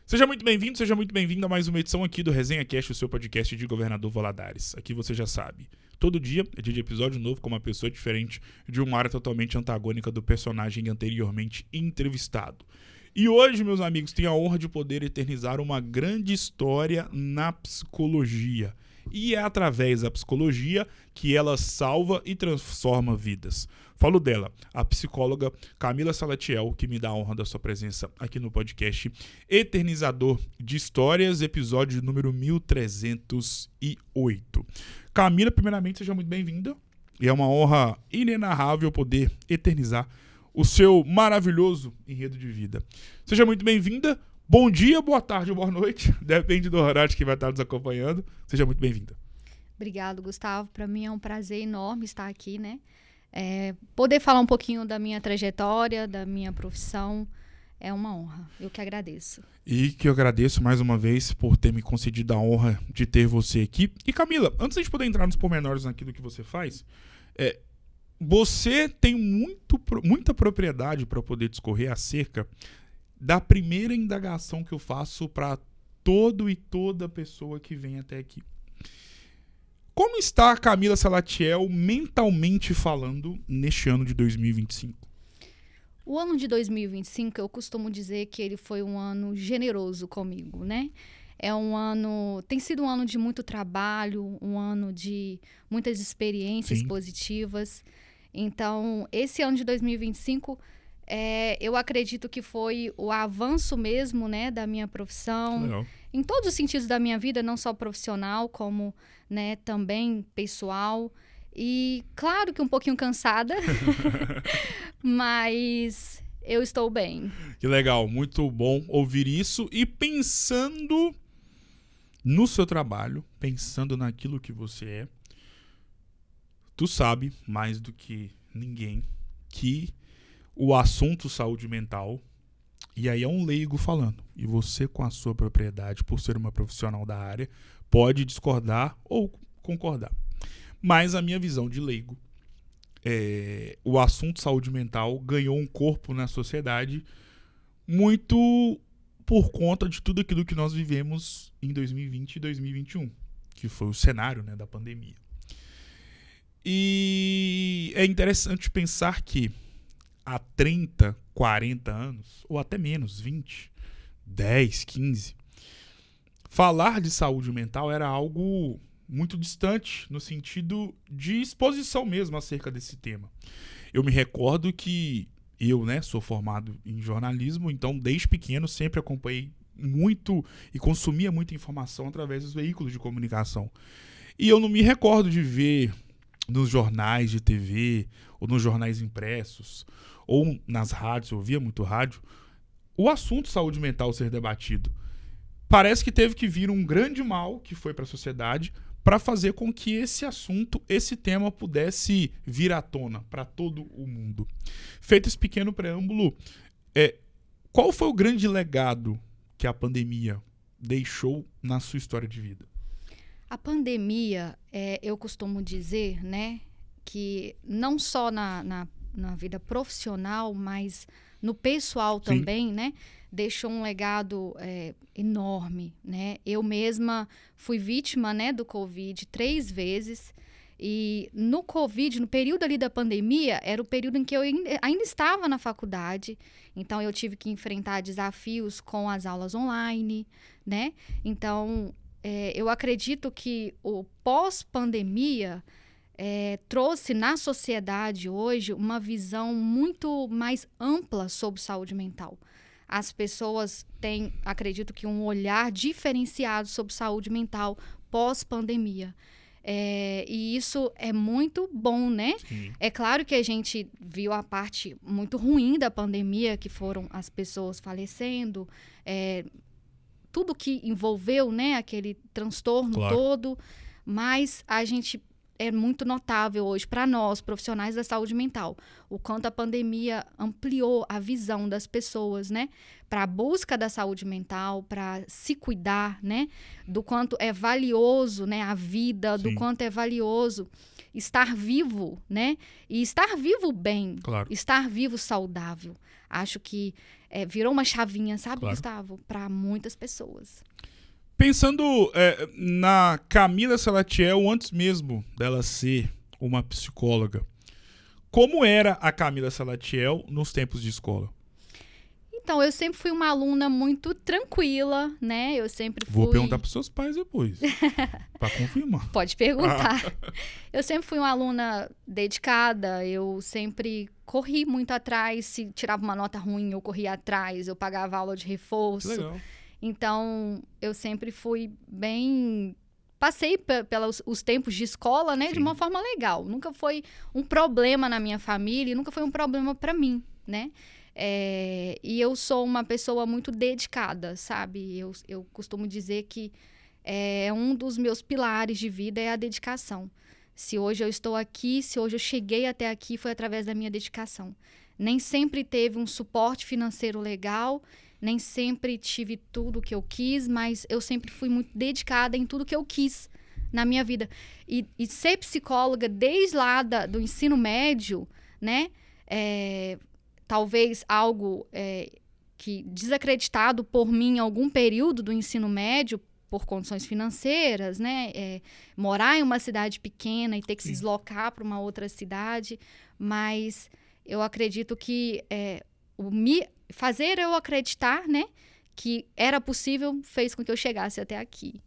Seja muito bem-vindo, seja muito bem-vindo a mais uma edição aqui do Resenha Cast, o seu podcast de Governador Valadares. Aqui você já sabe, todo dia é dia de episódio novo com uma pessoa diferente de uma área totalmente antagônica do personagem anteriormente entrevistado. E hoje, meus amigos, tenho a honra de poder eternizar uma grande história na psicologia. E é através da psicologia que ela salva e transforma vidas. Falo dela, a psicóloga Camila Salatiel, que me dá a honra da sua presença aqui no podcast Eternizador de Histórias, episódio número 1308. Camila, primeiramente, seja muito bem-vinda. E é uma honra inenarrável poder eternizar o seu maravilhoso enredo de vida. Seja muito bem-vinda. Bom dia, boa tarde ou boa noite. Depende do horário que vai estar nos acompanhando. Seja muito bem-vinda. Obrigado, Gustavo. Para mim é um prazer enorme estar aqui, né? Poder falar um pouquinho da minha trajetória, da minha profissão, é uma honra. Eu que agradeço. E que eu agradeço mais uma vez por ter me concedido a honra de ter você aqui. E Camila, antes de a gente poder entrar nos pormenores naquilo que você faz, você tem muita propriedade para poder discorrer acerca da primeira indagação que eu faço para todo e toda pessoa que vem até aqui. Como está a Camila Salatiel mentalmente falando neste ano de 2025? O ano de 2025, eu costumo dizer que ele foi um ano generoso comigo, né? Tem sido um ano de muito trabalho, um ano de muitas experiências positivas. Então, esse ano de 2025, eu acredito que foi o avanço mesmo, né, da minha profissão. Legal. Em todos os sentidos da minha vida, não só profissional, como, né, também pessoal. E claro que um pouquinho cansada, mas eu estou bem. Que legal, muito bom ouvir isso. E pensando no seu trabalho, pensando naquilo que você é, tu sabe mais do que ninguém que o assunto saúde mental, e aí é um leigo falando, e você com a sua propriedade, por ser uma profissional da área, pode discordar ou concordar. Mas a minha visão de leigo, o assunto saúde mental ganhou um corpo na sociedade muito por conta de tudo aquilo que nós vivemos em 2020 e 2021, que foi o cenário, né, da pandemia. E é interessante pensar que há 30, 40 anos, ou até menos, 20, 10, 15, falar de saúde mental era algo muito distante, no sentido de exposição mesmo acerca desse tema. Eu me recordo que eu, né, sou formado em jornalismo, então desde pequeno sempre acompanhei muito e consumia muita informação através dos veículos de comunicação. E eu não me recordo de ver nos jornais de TV, ou nos jornais impressos, ou nas rádios, eu ouvia muito rádio, o assunto saúde mental ser debatido. Parece que teve que vir um grande mal que foi para a sociedade para fazer com que esse assunto, esse tema pudesse vir à tona para todo o mundo. Feito esse pequeno preâmbulo, qual foi o grande legado que a pandemia deixou na sua história de vida? A pandemia, eu costumo dizer, né, que não só na vida profissional, mas no pessoal também, né, deixou um legado enorme, né? Eu mesma fui vítima, né, do Covid 3 vezes, e no Covid, no período ali da pandemia, era o período em que eu ainda estava na faculdade, então eu tive que enfrentar desafios com as aulas online, né? Então, eu acredito que o pós-pandemia trouxe na sociedade hoje uma visão muito mais ampla sobre saúde mental. As pessoas têm, acredito que, um olhar diferenciado sobre saúde mental pós-pandemia. E isso é muito bom, né? Sim. É claro que a gente viu a parte muito ruim da pandemia, que foram as pessoas falecendo, tudo que envolveu, né, aquele transtorno todo, mas a gente é muito notável hoje para nós, profissionais da saúde mental, o quanto a pandemia ampliou a visão das pessoas, né? Para a busca da saúde mental, para se cuidar, né? Do quanto é valioso, né? A vida, do quanto é valioso estar vivo, né? E estar vivo bem, estar vivo saudável. Acho que virou uma chavinha, sabe, Gustavo? Para muitas pessoas. Pensando na Camila Salatiel, antes mesmo dela ser uma psicóloga, como era a Camila Salatiel nos tempos de escola? Então, eu sempre fui uma aluna muito tranquila, né? Eu sempre fui... Vou perguntar para os seus pais depois, para confirmar. Pode perguntar. Eu sempre fui uma aluna dedicada, eu sempre corri muito atrás, se tirava uma nota ruim, eu corria atrás, eu pagava aula de reforço. Legal. Então, eu sempre fui bem... Passei pelos os tempos de escola, né? De uma forma legal. Nunca foi um problema na minha família e nunca foi um problema para mim, né? E eu sou uma pessoa muito dedicada, sabe? Eu costumo dizer que um dos meus pilares de vida é a dedicação. Se hoje eu estou aqui, se hoje eu cheguei até aqui, foi através da minha dedicação. Nem sempre teve um suporte financeiro legal, nem sempre tive tudo que eu quis, mas eu sempre fui muito dedicada em tudo que eu quis na minha vida. E ser psicóloga desde lá do ensino médio, né? Talvez algo que desacreditado por mim em algum período do ensino médio, por condições financeiras, né? Morar em uma cidade pequena e ter que se deslocar para uma outra cidade. Mas eu acredito que fazer eu acreditar, né, que era possível, fez com que eu chegasse até aqui.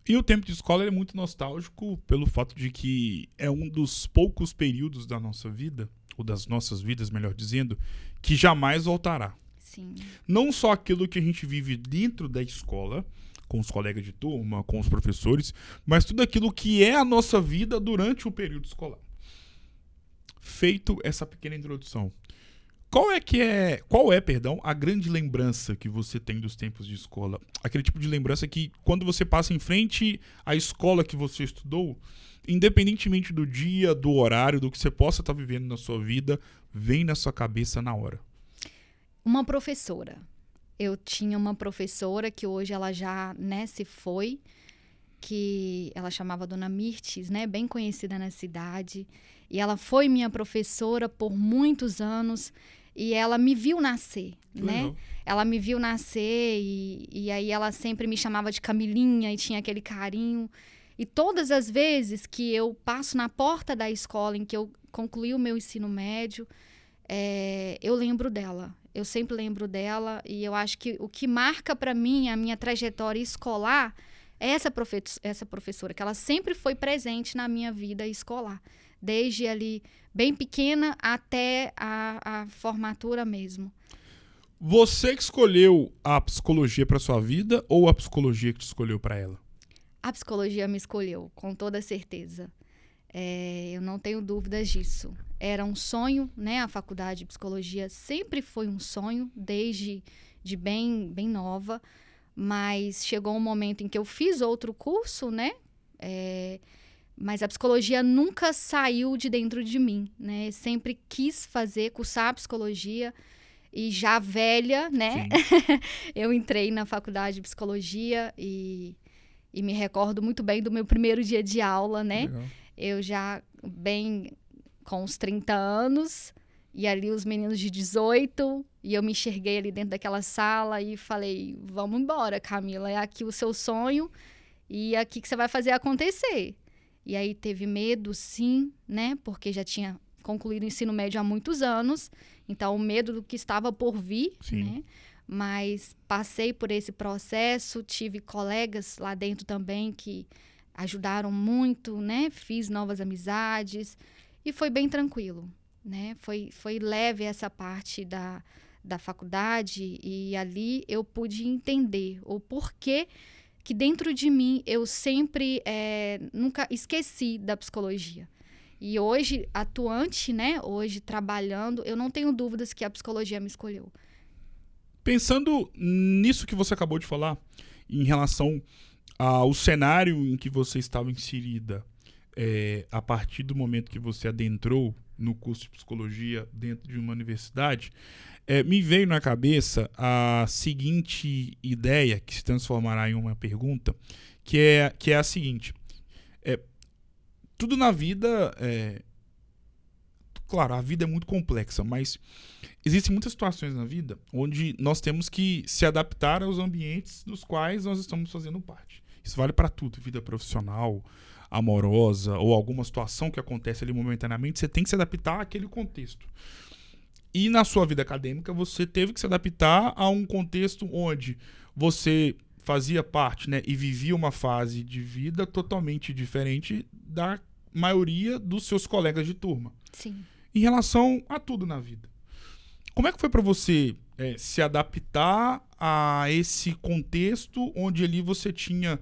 E o tempo de escola é muito nostálgico pelo fato de que é um dos poucos períodos da nossa vida, ou das nossas vidas, melhor dizendo, que jamais voltará. Sim. Não só aquilo que a gente vive dentro da escola, com os colegas de turma, com os professores, mas tudo aquilo que é a nossa vida durante o período escolar. Feito essa pequena introdução, qual é, a grande lembrança que você tem dos tempos de escola? Aquele tipo de lembrança que, quando você passa em frente à escola que você estudou, independentemente do dia, do horário, do que você possa estar vivendo na sua vida, vem na sua cabeça na hora. Uma professora. Eu tinha uma professora que hoje ela já, né, se foi, que ela chamava Dona Mirtes, né, bem conhecida na cidade. E ela foi minha professora por muitos anos. E ela me viu nascer, né? Ela me viu nascer e aí ela sempre me chamava de Camilinha e tinha aquele carinho. E todas as vezes que eu passo na porta da escola em que eu concluí o meu ensino médio, eu lembro dela. Eu sempre lembro dela e eu acho que o que marca para mim a minha trajetória escolar é essa professora, que ela sempre foi presente na minha vida escolar. Desde ali, bem pequena, até a formatura mesmo. Você que escolheu a psicologia para sua vida ou a psicologia que te escolheu para ela? A psicologia me escolheu, com toda certeza. Eu não tenho dúvidas disso. Era um sonho, né? A faculdade de psicologia sempre foi um sonho, desde bem nova. Mas chegou um momento em que eu fiz outro curso, né? Mas a psicologia nunca saiu de dentro de mim, né? Sempre quis cursar psicologia e já velha, né? Eu entrei na faculdade de psicologia e me recordo muito bem do meu primeiro dia de aula, né? Legal. Eu já bem com uns 30 anos e ali os meninos de 18 e eu me enxerguei ali dentro daquela sala e falei, vamos embora, Camila, é aqui o seu sonho e é aqui que você vai fazer acontecer. E aí teve medo, sim, né? Porque já tinha concluído o ensino médio há muitos anos. Então, o medo do que estava por vir, né? Mas passei por esse processo. Tive colegas lá dentro também que ajudaram muito, né? Fiz novas amizades. E foi bem tranquilo, né? Foi leve essa parte da faculdade. E ali eu pude entender o porquê que dentro de mim eu sempre nunca esqueci da psicologia. E hoje, atuante, né? Hoje, trabalhando, eu não tenho dúvidas que a psicologia me escolheu. Pensando nisso que você acabou de falar, em relação ao cenário em que você estava inserida, a partir do momento que você adentrou no curso de psicologia dentro de uma universidade, me veio na cabeça a seguinte ideia, que se transformará em uma pergunta, que é a seguinte. Tudo na vida, claro, a vida é muito complexa, mas existem muitas situações na vida onde nós temos que se adaptar aos ambientes dos quais nós estamos fazendo parte. Isso vale para tudo, vida profissional, amorosa ou alguma situação que acontece ali momentaneamente, você tem que se adaptar àquele contexto. E na sua vida acadêmica, você teve que se adaptar a um contexto onde você fazia parte, né, e vivia uma fase de vida totalmente diferente da maioria dos seus colegas de turma. Sim. Em relação a tudo na vida. Como é que foi para você se adaptar a esse contexto onde ali você tinha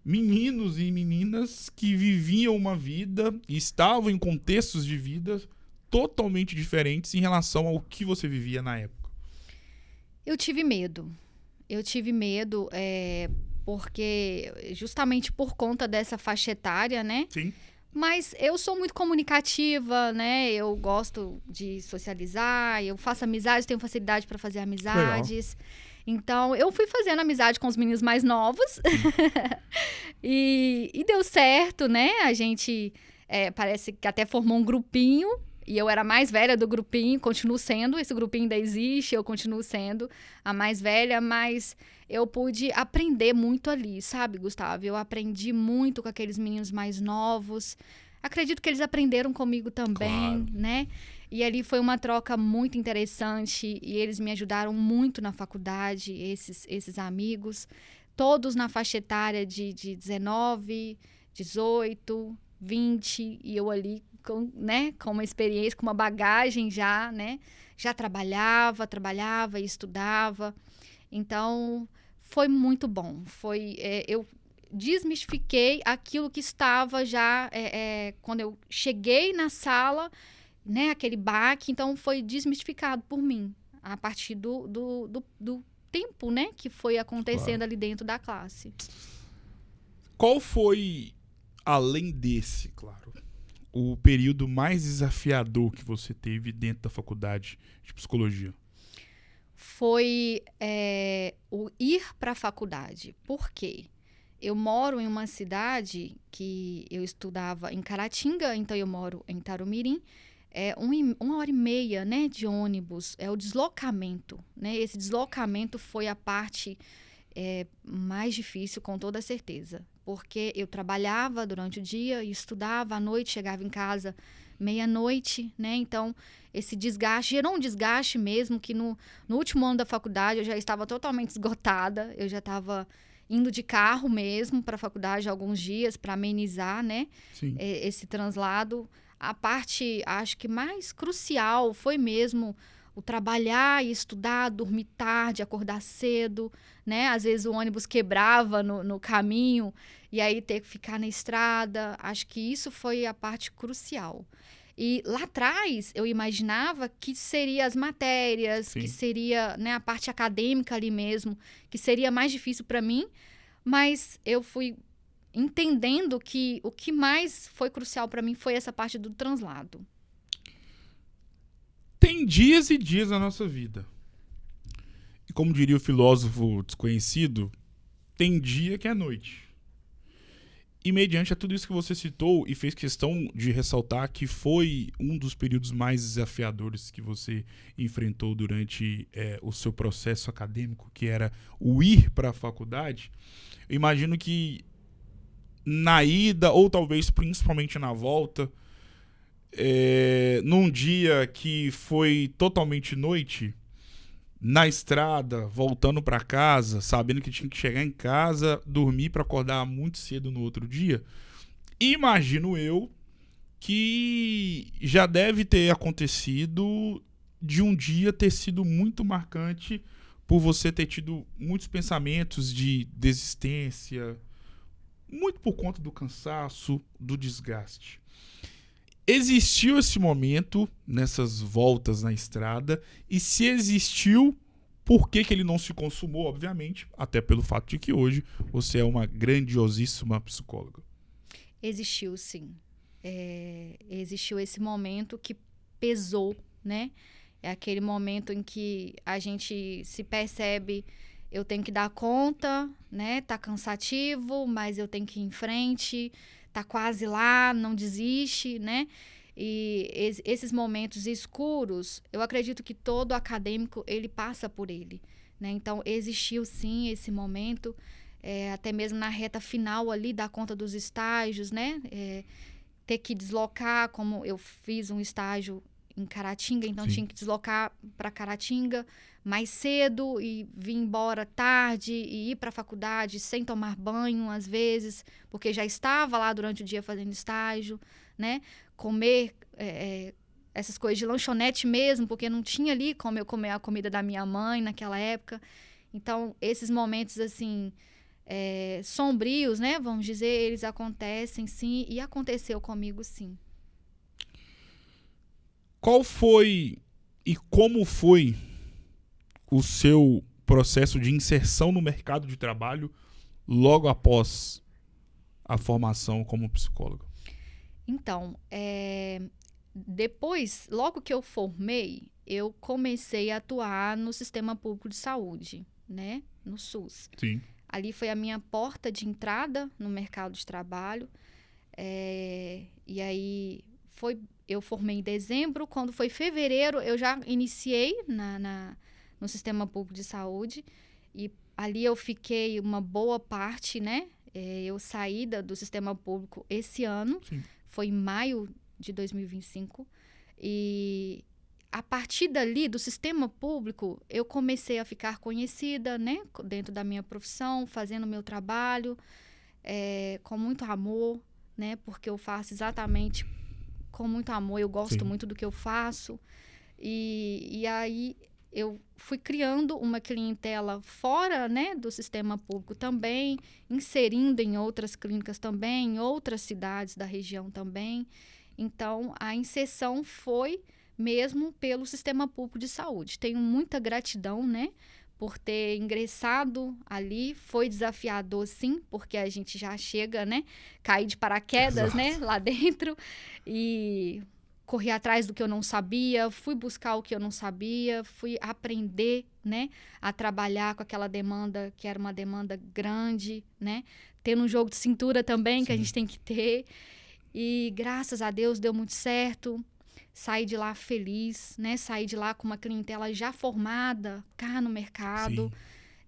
meninos e meninas que viviam uma vida e estavam em contextos de vida totalmente diferentes em relação ao que você vivia na época? Eu tive medo. Porque justamente por conta dessa faixa etária, né? Sim. Mas eu sou muito comunicativa, né? Eu gosto de socializar, eu faço amizades, tenho facilidade para fazer amizades. Legal. Então, eu fui fazendo amizade com os meninos mais novos. e deu certo, né? A gente parece que até formou um grupinho. E eu era a mais velha do grupinho, continuo sendo. Esse grupinho ainda existe, eu continuo sendo a mais velha. Mas eu pude aprender muito ali, sabe, Gustavo? Eu aprendi muito com aqueles meninos mais novos. Acredito que eles aprenderam comigo também, claro, né? E ali foi uma troca muito interessante. E eles me ajudaram muito na faculdade, esses amigos. Todos na faixa etária de 19, 18, 20. E eu ali com uma experiência, com uma bagagem já, né? Já trabalhava e estudava. Então, foi muito bom. Eu desmistifiquei aquilo que estava já quando eu cheguei na sala, né? Aquele baque. Então, foi desmistificado por mim a partir do tempo, né? Que foi acontecendo, claro, ali dentro da classe. Qual foi, além desse, claro, o período mais desafiador que você teve dentro da faculdade de psicologia? Foi o ir para a faculdade. Por quê? Eu moro em uma cidade que eu estudava em Caratinga, então eu moro em Tarumirim. 1h30, né, de ônibus. É o deslocamento, né? Esse deslocamento foi a parte mais difícil, com toda certeza. Porque eu trabalhava durante o dia e estudava à noite, chegava em casa meia-noite, né? Então, esse desgaste, gerou um desgaste mesmo, que no último ano da faculdade eu já estava totalmente esgotada, eu já estava indo de carro mesmo para a faculdade alguns dias para amenizar, né? Esse translado. A parte, acho que mais crucial foi mesmo o trabalhar e estudar, dormir tarde, acordar cedo, né? Às vezes o ônibus quebrava no caminho e aí ter que ficar na estrada. Acho que isso foi a parte crucial. E lá atrás eu imaginava que seria as matérias, sim, que seria, né, a parte acadêmica ali mesmo, que seria mais difícil para mim, mas eu fui entendendo que o que mais foi crucial para mim foi essa parte do translado. Tem dias e dias na nossa vida. E como diria o filósofo desconhecido, tem dia que é noite. E mediante a tudo isso que você citou e fez questão de ressaltar que foi um dos períodos mais desafiadores que você enfrentou durante o seu processo acadêmico, que era o ir para a faculdade, eu imagino que na ida, ou talvez principalmente na volta, num dia que foi totalmente noite, na estrada, voltando para casa, sabendo que tinha que chegar em casa, dormir para acordar muito cedo no outro dia, imagino eu que já deve ter acontecido de um dia ter sido muito marcante por você ter tido muitos pensamentos de desistência, muito por conta do cansaço, do desgaste. Existiu esse momento nessas voltas na estrada? E se existiu, por que ele não se consumou? Obviamente, até pelo fato de que hoje você é uma grandiosíssima psicóloga. Existiu, sim. existiu esse momento que pesou, né? É aquele momento em que a gente se percebe, eu tenho que dar conta, né? Tá cansativo, mas eu tenho que ir em frente, tá quase lá, não desiste, né? E esses momentos escuros, eu acredito que todo acadêmico, ele passa por ele, né? Então, existiu sim esse momento, até mesmo na reta final ali, dar conta dos estágios, né? Ter que deslocar, como eu fiz um estágio em Caratinga, então Sim. tinha que deslocar para Caratinga mais cedo e vir embora tarde e ir para a faculdade sem tomar banho, às vezes, porque já estava lá durante o dia fazendo estágio, né? Comer essas coisas de lanchonete mesmo, porque não tinha ali como eu comer a comida da minha mãe naquela época. Então, esses momentos, assim, sombrios, né? Vamos dizer, eles acontecem, sim, e aconteceu comigo, sim. Qual foi e como foi o seu processo de inserção no mercado de trabalho logo após a formação como psicólogo? Então, depois, logo que eu formei, eu comecei a atuar no sistema público de saúde, né? No SUS. Sim. Ali foi a minha porta de entrada no mercado de trabalho. E aí eu formei em dezembro. Quando foi fevereiro, eu já iniciei no sistema público de saúde. E ali eu fiquei uma boa parte, né? Eu saí do sistema público esse ano. Sim. Foi em maio de 2025. E a partir dali, do sistema público, eu comecei a ficar conhecida, né? Dentro da minha profissão, fazendo o meu trabalho, com muito amor, né? Porque eu faço exatamente com muito amor, eu gosto Sim. muito do que eu faço. E aí eu fui criando uma clientela fora, né, do sistema público também, inserindo em outras clínicas também, em outras cidades da região também. Então, a inserção foi mesmo pelo sistema público de saúde. Tenho muita gratidão, né, por ter ingressado ali. Foi desafiador, sim, porque a gente já chega, né, cair de paraquedas, né, lá dentro, e corri atrás do que eu não sabia, fui buscar o que eu não sabia, fui aprender, né, a trabalhar com aquela demanda que era uma demanda grande, né, tendo um jogo de cintura também, que a gente tem que ter. E graças a Deus deu muito certo. Saí de lá feliz, né? Saí de lá com uma clientela já formada, cá no mercado.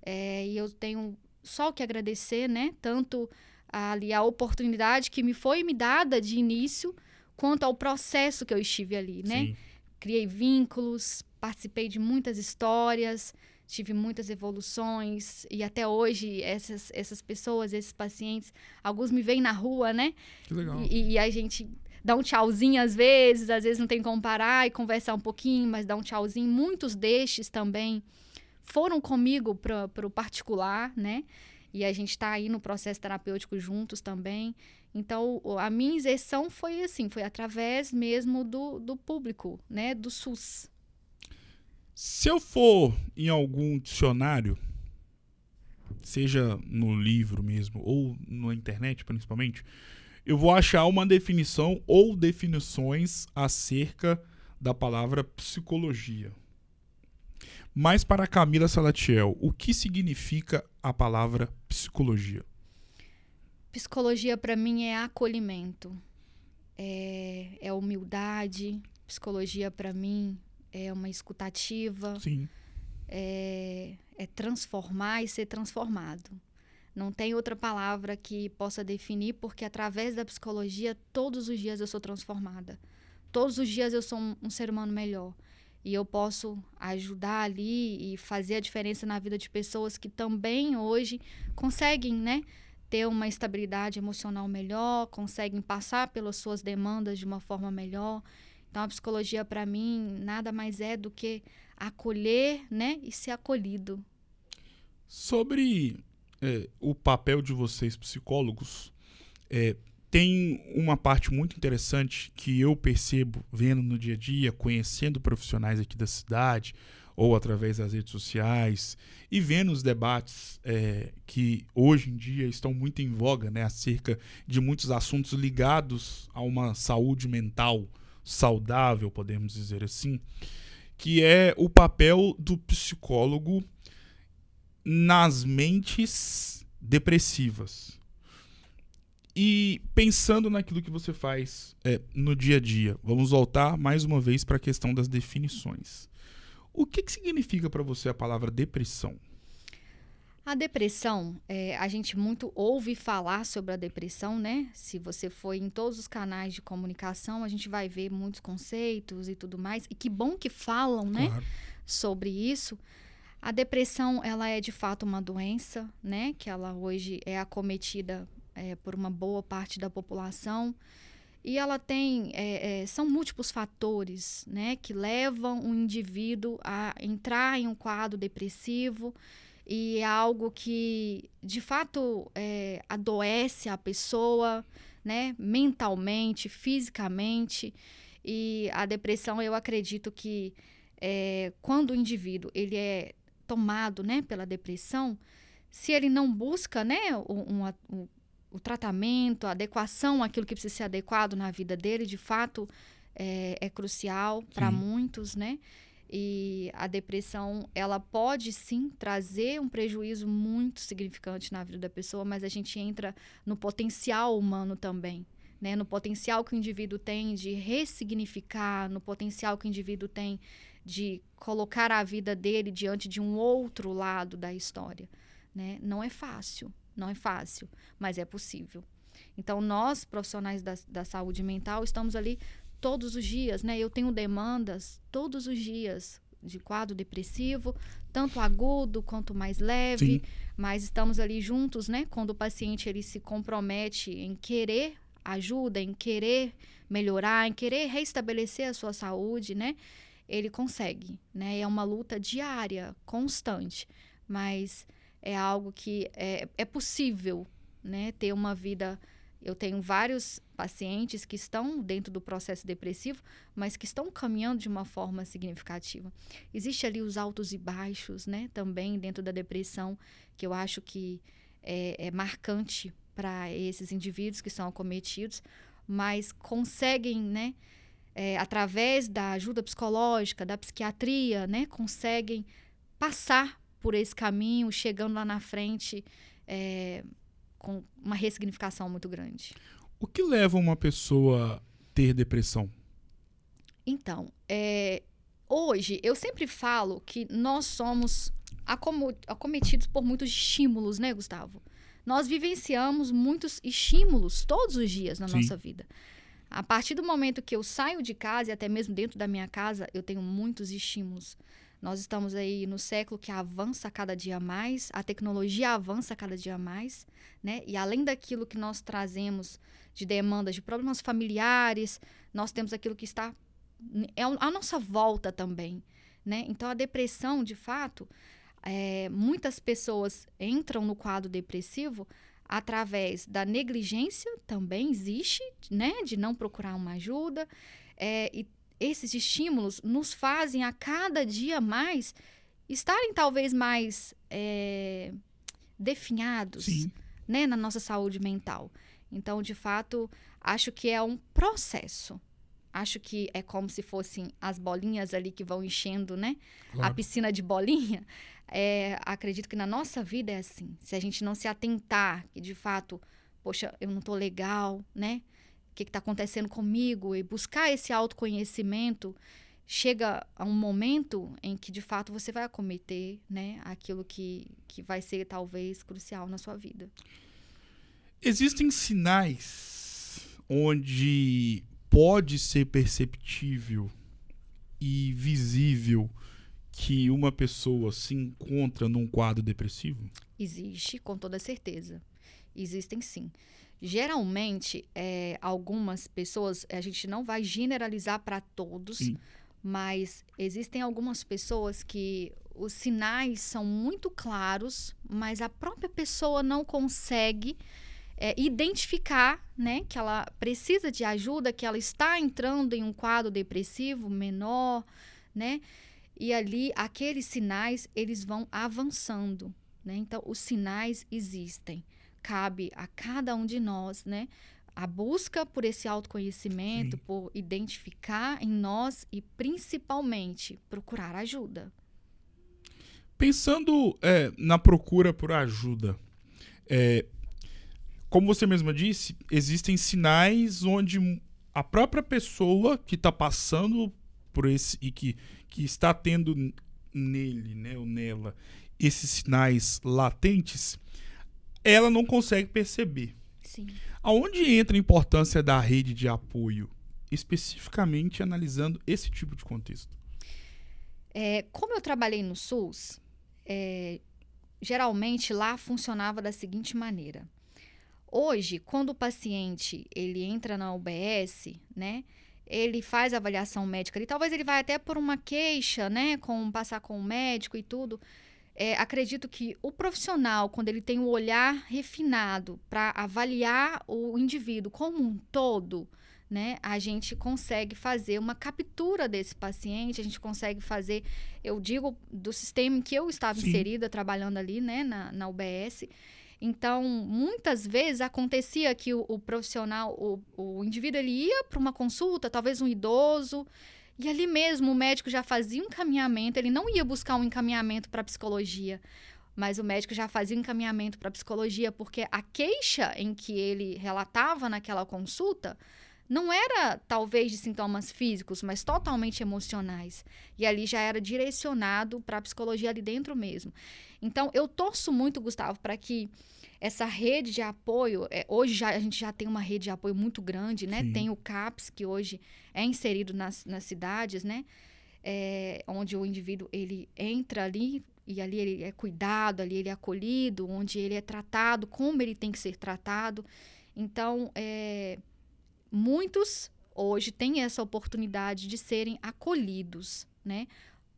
E eu tenho só o que agradecer, né? Tanto ali a oportunidade que me foi me dada de início, quanto ao processo que eu estive ali, né? Sim. Criei vínculos, participei de muitas histórias, tive muitas evoluções, e até hoje essas pessoas, esses pacientes, alguns me veem na rua, né? Que legal. E a gente dá um tchauzinho às vezes não tem como parar e conversar um pouquinho, mas dá um tchauzinho. Muitos destes também foram comigo para o particular, né? E a gente está aí no processo terapêutico juntos também. Então, a minha inserção foi assim, foi através mesmo do público, né? Do SUS. Se eu for em algum dicionário, seja no livro mesmo ou na internet principalmente, eu vou achar uma definição ou definições acerca da palavra psicologia. Mas para Camila Salatiel, o que significa a palavra psicologia? Psicologia para mim é acolhimento, é humildade. Psicologia para mim é uma escutativa. Sim. É transformar e ser transformado. Não tem outra palavra que possa definir, porque através da psicologia, todos os dias eu sou transformada. Todos os dias eu sou um ser humano melhor. E eu posso ajudar ali e fazer a diferença na vida de pessoas que também hoje conseguem, né, ter uma estabilidade emocional melhor, conseguem passar pelas suas demandas de uma forma melhor. Então, a psicologia, para mim, nada mais é do que acolher, né, e ser acolhido. Sobre o papel de vocês, psicólogos, tem uma parte muito interessante que eu percebo vendo no dia a dia, conhecendo profissionais aqui da cidade, ou através das redes sociais, e vendo os debates que hoje em dia estão muito em voga, né, acerca de muitos assuntos ligados a uma saúde mental saudável, podemos dizer assim, que é o papel do psicólogo nas mentes depressivas. E pensando naquilo que você faz no dia a dia, vamos voltar mais uma vez para a questão das definições. O que significa para você a palavra depressão? A depressão, a gente muito ouve falar sobre a depressão, né? Se você for em todos os canais de comunicação, a gente vai ver muitos conceitos e tudo mais. E que bom que falam, né? Claro. Sobre isso. A depressão, ela é de fato uma doença, né? Que ela hoje é acometida por uma boa parte da população. E ela tem, são múltiplos fatores, né? Que levam o indivíduo a entrar em um quadro depressivo. E é algo que, de fato, adoece a pessoa, né? Mentalmente, fisicamente. E a depressão, eu acredito que quando o indivíduo ele é tomado, né, pela depressão, se ele não busca, né, o tratamento, a adequação àquilo que precisa ser adequado na vida dele, de fato, é crucial para muitos, né? E a depressão, ela pode sim trazer um prejuízo muito significante na vida da pessoa, mas a gente entra no potencial humano também, né? No potencial que o indivíduo tem de ressignificar, no potencial que o indivíduo tem de colocar a vida dele diante de um outro lado da história, né? Não é fácil, mas é possível. Então, nós, profissionais da saúde mental, estamos ali todos os dias, né? Eu tenho demandas todos os dias de quadro depressivo, tanto agudo quanto mais leve, mas estamos ali juntos, né? Quando o paciente ele se compromete em querer ajuda, em querer melhorar, em querer restabelecer a sua saúde, né? Ele consegue, né? É uma luta diária, constante, mas é algo que é possível, né? Ter uma vida. Eu tenho vários pacientes que estão dentro do processo depressivo, mas que estão caminhando de uma forma significativa. Existe ali os altos e baixos, né? Também dentro da depressão, que eu acho que é marcante para esses indivíduos que são acometidos, mas conseguem, né? Através da ajuda psicológica, da psiquiatria, né? Conseguem passar por esse caminho, chegando lá na frente com uma ressignificação muito grande. O que leva uma pessoa a ter depressão? Então, hoje, eu sempre falo que nós somos acometidos por muitos estímulos, né, Gustavo? Nós vivenciamos muitos estímulos todos os dias na nossa vida. A partir do momento que eu saio de casa, e até mesmo dentro da minha casa, eu tenho muitos estímulos. Nós estamos aí no século que avança cada dia mais, a tecnologia avança cada dia mais, né? E além daquilo que nós trazemos de demandas de problemas familiares, nós temos aquilo que está à nossa volta também, né? Então, a depressão, de fato, muitas pessoas entram no quadro depressivo através da negligência, também existe, né? De não procurar uma ajuda, e esses estímulos nos fazem a cada dia mais estarem talvez mais definhados, né, na nossa saúde mental. Então, de fato, acho que é um processo. Acho que é como se fossem as bolinhas ali que vão enchendo, né? Claro. A piscina de bolinha. Acredito que na nossa vida é assim. Se a gente não se atentar que, de fato, poxa, eu não tô legal, né? O que está acontecendo comigo? E buscar esse autoconhecimento, chega a um momento em que, de fato, você vai acometer, né, aquilo que vai ser, talvez, crucial na sua vida. Existem sinais onde pode ser perceptível e visível que uma pessoa se encontra num quadro depressivo? Existe, com toda certeza. Existem, sim. Geralmente, algumas pessoas, a gente não vai generalizar para todos, mas existem algumas pessoas que os sinais são muito claros, mas a própria pessoa não consegue identificar, né, que ela precisa de ajuda, que ela está entrando em um quadro depressivo menor, né? e ali aqueles sinais eles vão avançando, né? Então os sinais existem. Cabe a cada um de nós, né, a busca por esse autoconhecimento, Sim. por identificar em nós e principalmente procurar ajuda. Pensando na procura por ajuda, como você mesma disse, existem sinais onde a própria pessoa que está passando por esse e que está tendo nele, né, ou nela, esses sinais latentes, ela não consegue perceber. Sim. Aonde entra a importância da rede de apoio, especificamente analisando esse tipo de contexto? Como eu trabalhei no SUS, geralmente lá funcionava da seguinte maneira. Hoje, quando o paciente ele entra na UBS, né, ele faz a avaliação médica, e talvez ele vai até por uma queixa, né, passar com o médico e tudo. Acredito que o profissional, quando ele tem um olhar refinado para avaliar o indivíduo como um todo, né, a gente consegue fazer uma captura desse paciente, a gente consegue fazer, eu digo, do sistema em que eu estava Sim. inserida, trabalhando ali, né, na UBS. Então, muitas vezes acontecia que o profissional, o indivíduo, ele ia para uma consulta, talvez um idoso, e ali mesmo o médico já fazia um encaminhamento, ele não ia buscar um encaminhamento para psicologia, mas o médico já fazia um encaminhamento para psicologia, porque a queixa em que ele relatava naquela consulta não era talvez de sintomas físicos, mas totalmente emocionais. E ali já era direcionado para a psicologia ali dentro mesmo. Então, eu torço muito, Gustavo, para que essa rede de apoio, hoje a gente já tem uma rede de apoio muito grande, né? Sim. Tem o CAPS, que hoje é inserido nas cidades, né? Onde o indivíduo ele entra ali e ali ele é cuidado, ali ele é acolhido, onde ele é tratado como ele tem que ser tratado. Então, muitos hoje têm essa oportunidade de serem acolhidos, né?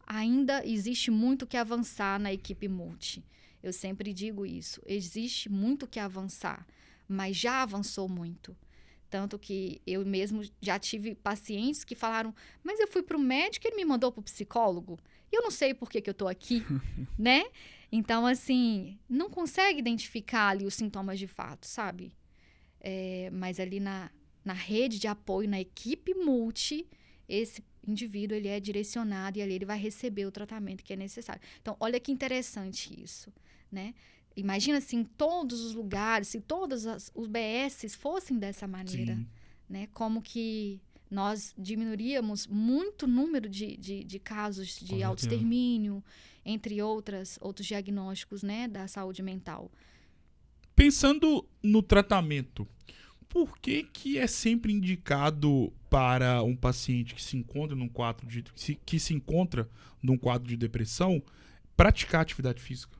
Ainda existe muito que avançar na equipe multi. Eu sempre digo isso. Existe muito que avançar, mas já avançou muito. Tanto que eu mesmo já tive pacientes que falaram, mas eu fui para o médico e ele me mandou para o psicólogo. E eu não sei por que eu estou aqui, né? Então, assim, não consegue identificar ali os sintomas de fato, sabe? Mas ali na rede de apoio, na equipe multi, esse indivíduo ele é direcionado e ali ele vai receber o tratamento que é necessário. Então, olha que interessante isso, né? Imagina se em todos os lugares, se todas os BSs fossem dessa maneira, Sim. né? Como que nós diminuiríamos muito o número de casos de autoextermínio, entre outros diagnósticos, né, da saúde mental. Pensando no tratamento, por que é sempre indicado para um paciente que se encontra num quadro de depressão praticar atividade física?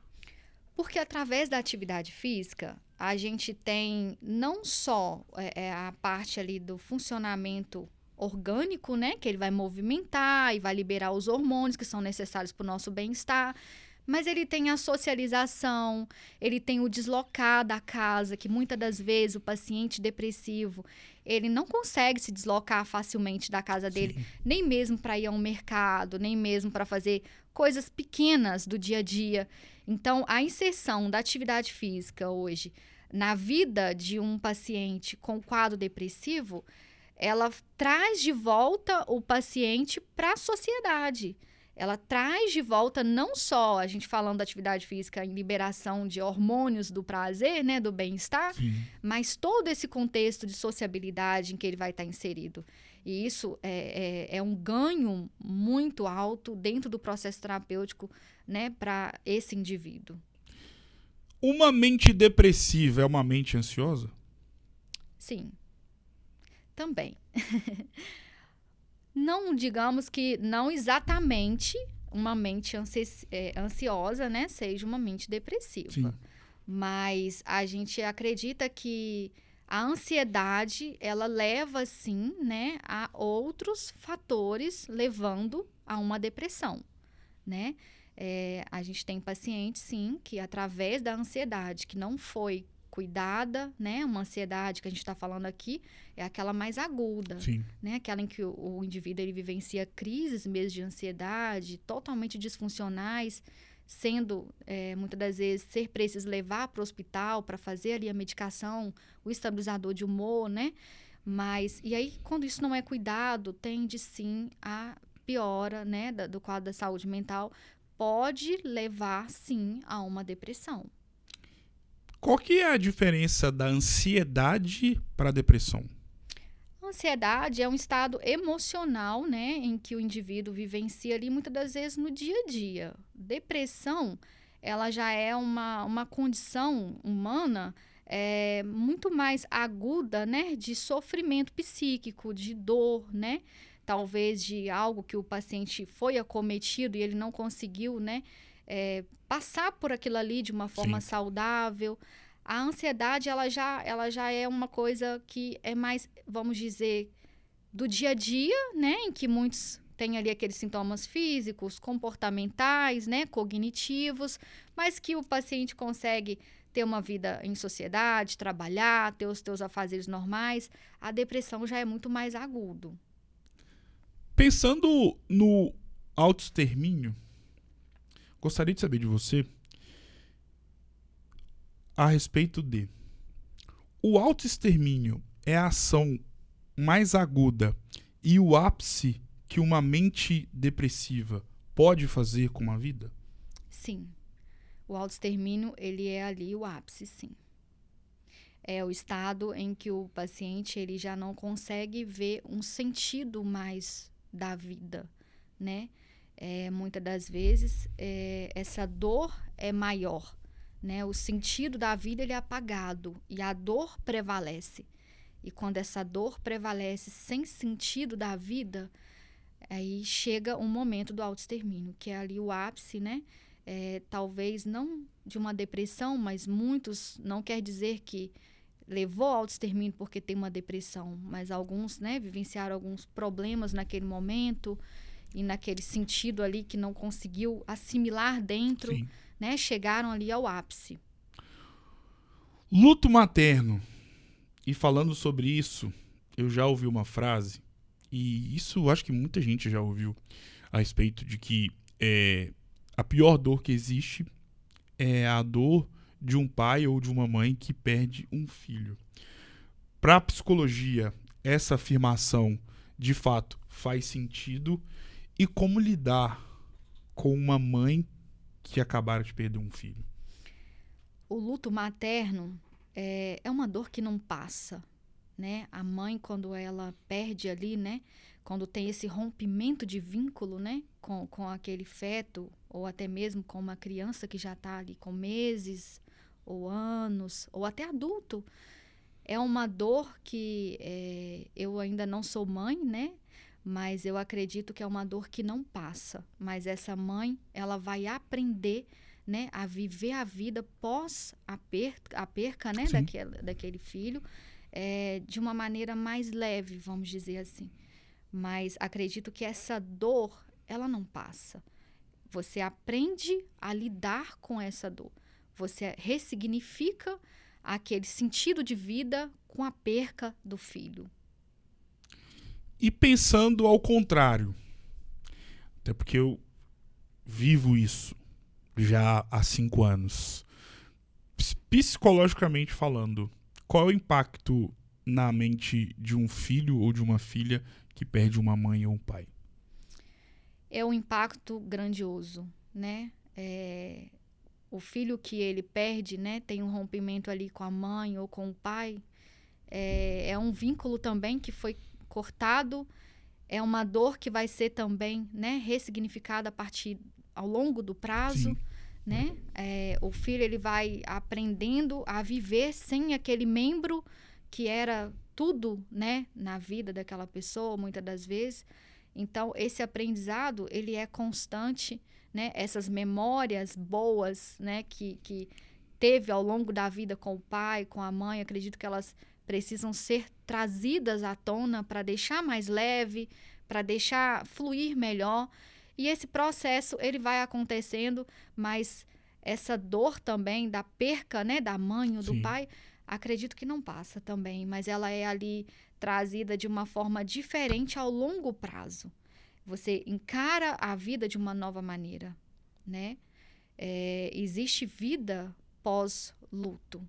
Porque através da atividade física, a gente tem não só a parte ali do funcionamento orgânico, né? Que ele vai movimentar e vai liberar os hormônios que são necessários para o nosso bem-estar. Mas ele tem a socialização, ele tem o deslocar da casa, que muitas das vezes o paciente depressivo, ele não consegue se deslocar facilmente da casa dele, Sim. nem mesmo para ir ao mercado, nem mesmo para fazer coisas pequenas do dia a dia. Então, a inserção da atividade física hoje na vida de um paciente com quadro depressivo, ela traz de volta o paciente para a sociedade. Ela traz de volta não só, a gente falando da atividade física em liberação de hormônios do prazer, né, do bem-estar, mas todo esse contexto de sociabilidade em que ele vai estar inserido. E isso é um ganho muito alto dentro do processo terapêutico, né, para esse indivíduo. Uma mente depressiva é uma mente ansiosa? Sim, também. Não digamos que não exatamente uma mente ansiosa, né, seja uma mente depressiva. Sim. Mas a gente acredita que a ansiedade, ela leva, sim, né, a outros fatores levando a uma depressão, né? A gente tem pacientes, sim, que através da ansiedade, que não foi cuidada, né? Uma ansiedade que a gente está falando aqui é aquela mais aguda, Sim. né? Aquela em que o indivíduo ele vivencia crises mesmo de ansiedade, totalmente disfuncionais, sendo, muitas das vezes, ser preciso levar para o hospital para fazer ali a medicação, o estabilizador de humor, né? Mas, e aí, quando isso não é cuidado, tende sim a piora, né, do quadro da saúde mental, pode levar, sim, a uma depressão. Qual que é a diferença da ansiedade para a depressão? A ansiedade é um estado emocional, né, em que o indivíduo vivencia ali muitas das vezes no dia a dia. Depressão, ela já é uma condição humana muito mais aguda, né, de sofrimento psíquico, de dor, né, talvez de algo que o paciente foi acometido e ele não conseguiu, né, passar por aquilo ali de uma forma Sim. saudável. A ansiedade, ela já é uma coisa que é mais, vamos dizer, do dia a dia, né? Em que muitos têm ali aqueles sintomas físicos, comportamentais, né? Cognitivos, mas que o paciente consegue ter uma vida em sociedade, trabalhar, ter os seus afazeres normais. A depressão já é muito mais agudo. Pensando no autoextermínio, gostaria de saber de você a respeito de: o autoextermínio é a ação mais aguda e o ápice que uma mente depressiva pode fazer com uma vida? Sim. O autoextermínio, ele é ali o ápice, sim. É o estado em que o paciente ele já não consegue ver um sentido mais da vida, né? Muitas das vezes, essa dor é maior, né? O sentido da vida ele é apagado e a dor prevalece. E quando essa dor prevalece sem sentido da vida, aí chega um momento do autoextermínio, que é ali o ápice, né? Talvez não de uma depressão, mas muitos não quer dizer que levou ao autoextermínio porque tem uma depressão, mas alguns, né, vivenciaram alguns problemas naquele momento e naquele sentido ali que não conseguiu assimilar dentro, Sim. né, chegaram ali ao ápice. Luto materno. E falando sobre isso, eu já ouvi uma frase, e isso eu acho que muita gente já ouviu, a respeito de que a pior dor que existe é a dor de um pai ou de uma mãe que perde um filho. Para a psicologia, essa afirmação de fato faz sentido. E como lidar com uma mãe que acabaram de perder um filho? O luto materno é uma dor que não passa, né? A mãe, quando ela perde ali, né? Quando tem esse rompimento de vínculo, né? Com aquele feto, ou até mesmo com uma criança que já está ali com meses, ou anos, ou até adulto. É uma dor que eu ainda não sou mãe, né? Mas eu acredito que é uma dor que não passa. Mas essa mãe, ela vai aprender, né, a viver a vida pós a perca, né, daquele filho, de uma maneira mais leve, vamos dizer assim. Mas acredito que essa dor, ela não passa. Você aprende a lidar com essa dor. Você ressignifica aquele sentido de vida com a perca do filho. E pensando ao contrário, até porque eu vivo isso já há 5 anos, psicologicamente falando, qual é o impacto na mente de um filho ou de uma filha que perde uma mãe ou um pai? É um impacto grandioso, né? O filho que ele perde, né, tem um rompimento ali com a mãe ou com o pai, é um vínculo também que foi cortado, é uma dor que vai ser também, né, ressignificada ao longo do prazo. Sim. Né? O filho ele vai aprendendo a viver sem aquele membro que era tudo, né, na vida daquela pessoa, muitas das vezes. Então, esse aprendizado, ele é constante, né? Essas memórias boas, né, que teve ao longo da vida com o pai, com a mãe, acredito que elas precisam ser trazidas à tona para deixar mais leve, para deixar fluir melhor. E esse processo, ele vai acontecendo, mas essa dor também da perca, né, da mãe ou do Sim. pai, acredito que não passa também, mas ela é ali trazida de uma forma diferente ao longo prazo. Você encara a vida de uma nova maneira, né? Existe vida pós-luto,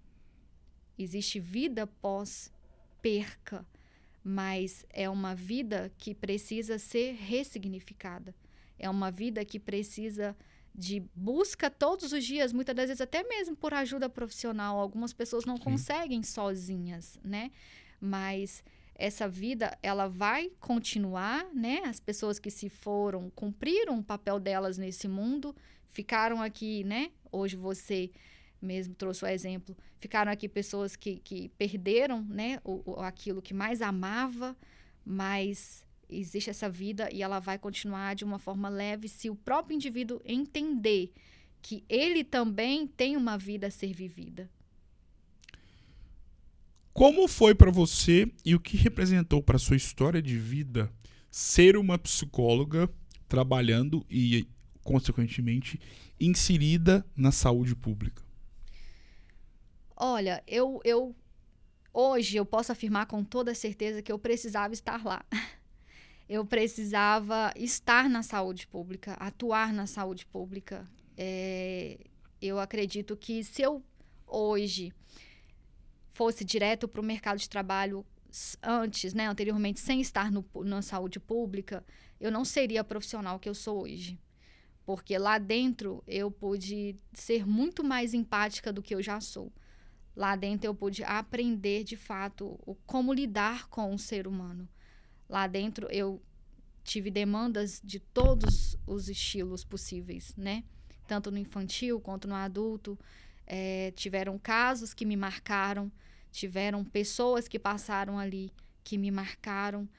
existe vida pós-perca, mas é uma vida que precisa ser ressignificada. É uma vida que precisa de busca todos os dias, muitas das vezes até mesmo por ajuda profissional. Algumas pessoas não Sim. conseguem sozinhas, né? Mas essa vida, ela vai continuar, né? As pessoas que se foram, cumpriram o papel delas nesse mundo, ficaram aqui, né? Hoje você mesmo trouxe o exemplo, ficaram aqui pessoas que perderam, né, aquilo que mais amava, mas existe essa vida e ela vai continuar de uma forma leve se o próprio indivíduo entender que ele também tem uma vida a ser vivida. Como foi para você e o que representou para sua história de vida ser uma psicóloga trabalhando e, consequentemente, inserida na saúde pública? Olha, hoje eu posso afirmar com toda certeza que eu precisava estar lá. Eu precisava estar na saúde pública, atuar na saúde pública. Eu acredito que se eu hoje fosse direto para o mercado de trabalho antes, né, anteriormente, sem estar na saúde pública, eu não seria a profissional que eu sou hoje. Porque lá dentro eu pude ser muito mais empática do que eu já sou. Lá dentro eu pude aprender, de fato, como lidar com o ser humano. Lá dentro eu tive demandas de todos os estilos possíveis, né? Tanto no infantil quanto no adulto. Tiveram casos que me marcaram, tiveram pessoas que passaram ali que me marcaram.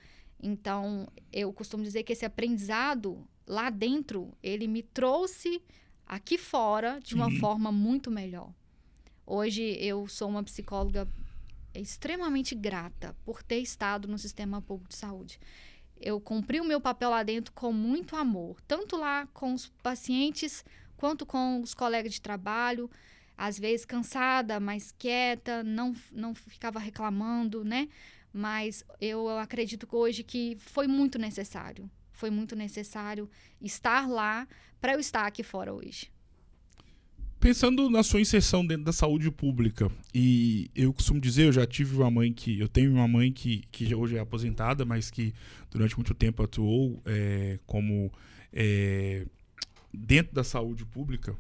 Então, eu costumo dizer que esse aprendizado lá dentro, ele me trouxe aqui fora de uma forma muito melhor. Hoje eu sou uma psicóloga extremamente grata por ter estado no sistema público de saúde. Eu cumpri o meu papel lá dentro com muito amor, tanto lá com os pacientes quanto com os colegas de trabalho, às vezes cansada, mais quieta, não ficava reclamando, né? Mas eu acredito que hoje que foi muito necessário estar lá para eu estar aqui fora hoje. Pensando na sua inserção dentro da saúde pública, e eu costumo dizer, eu tenho uma mãe que hoje é aposentada, mas que durante muito tempo atuou como dentro da saúde pública,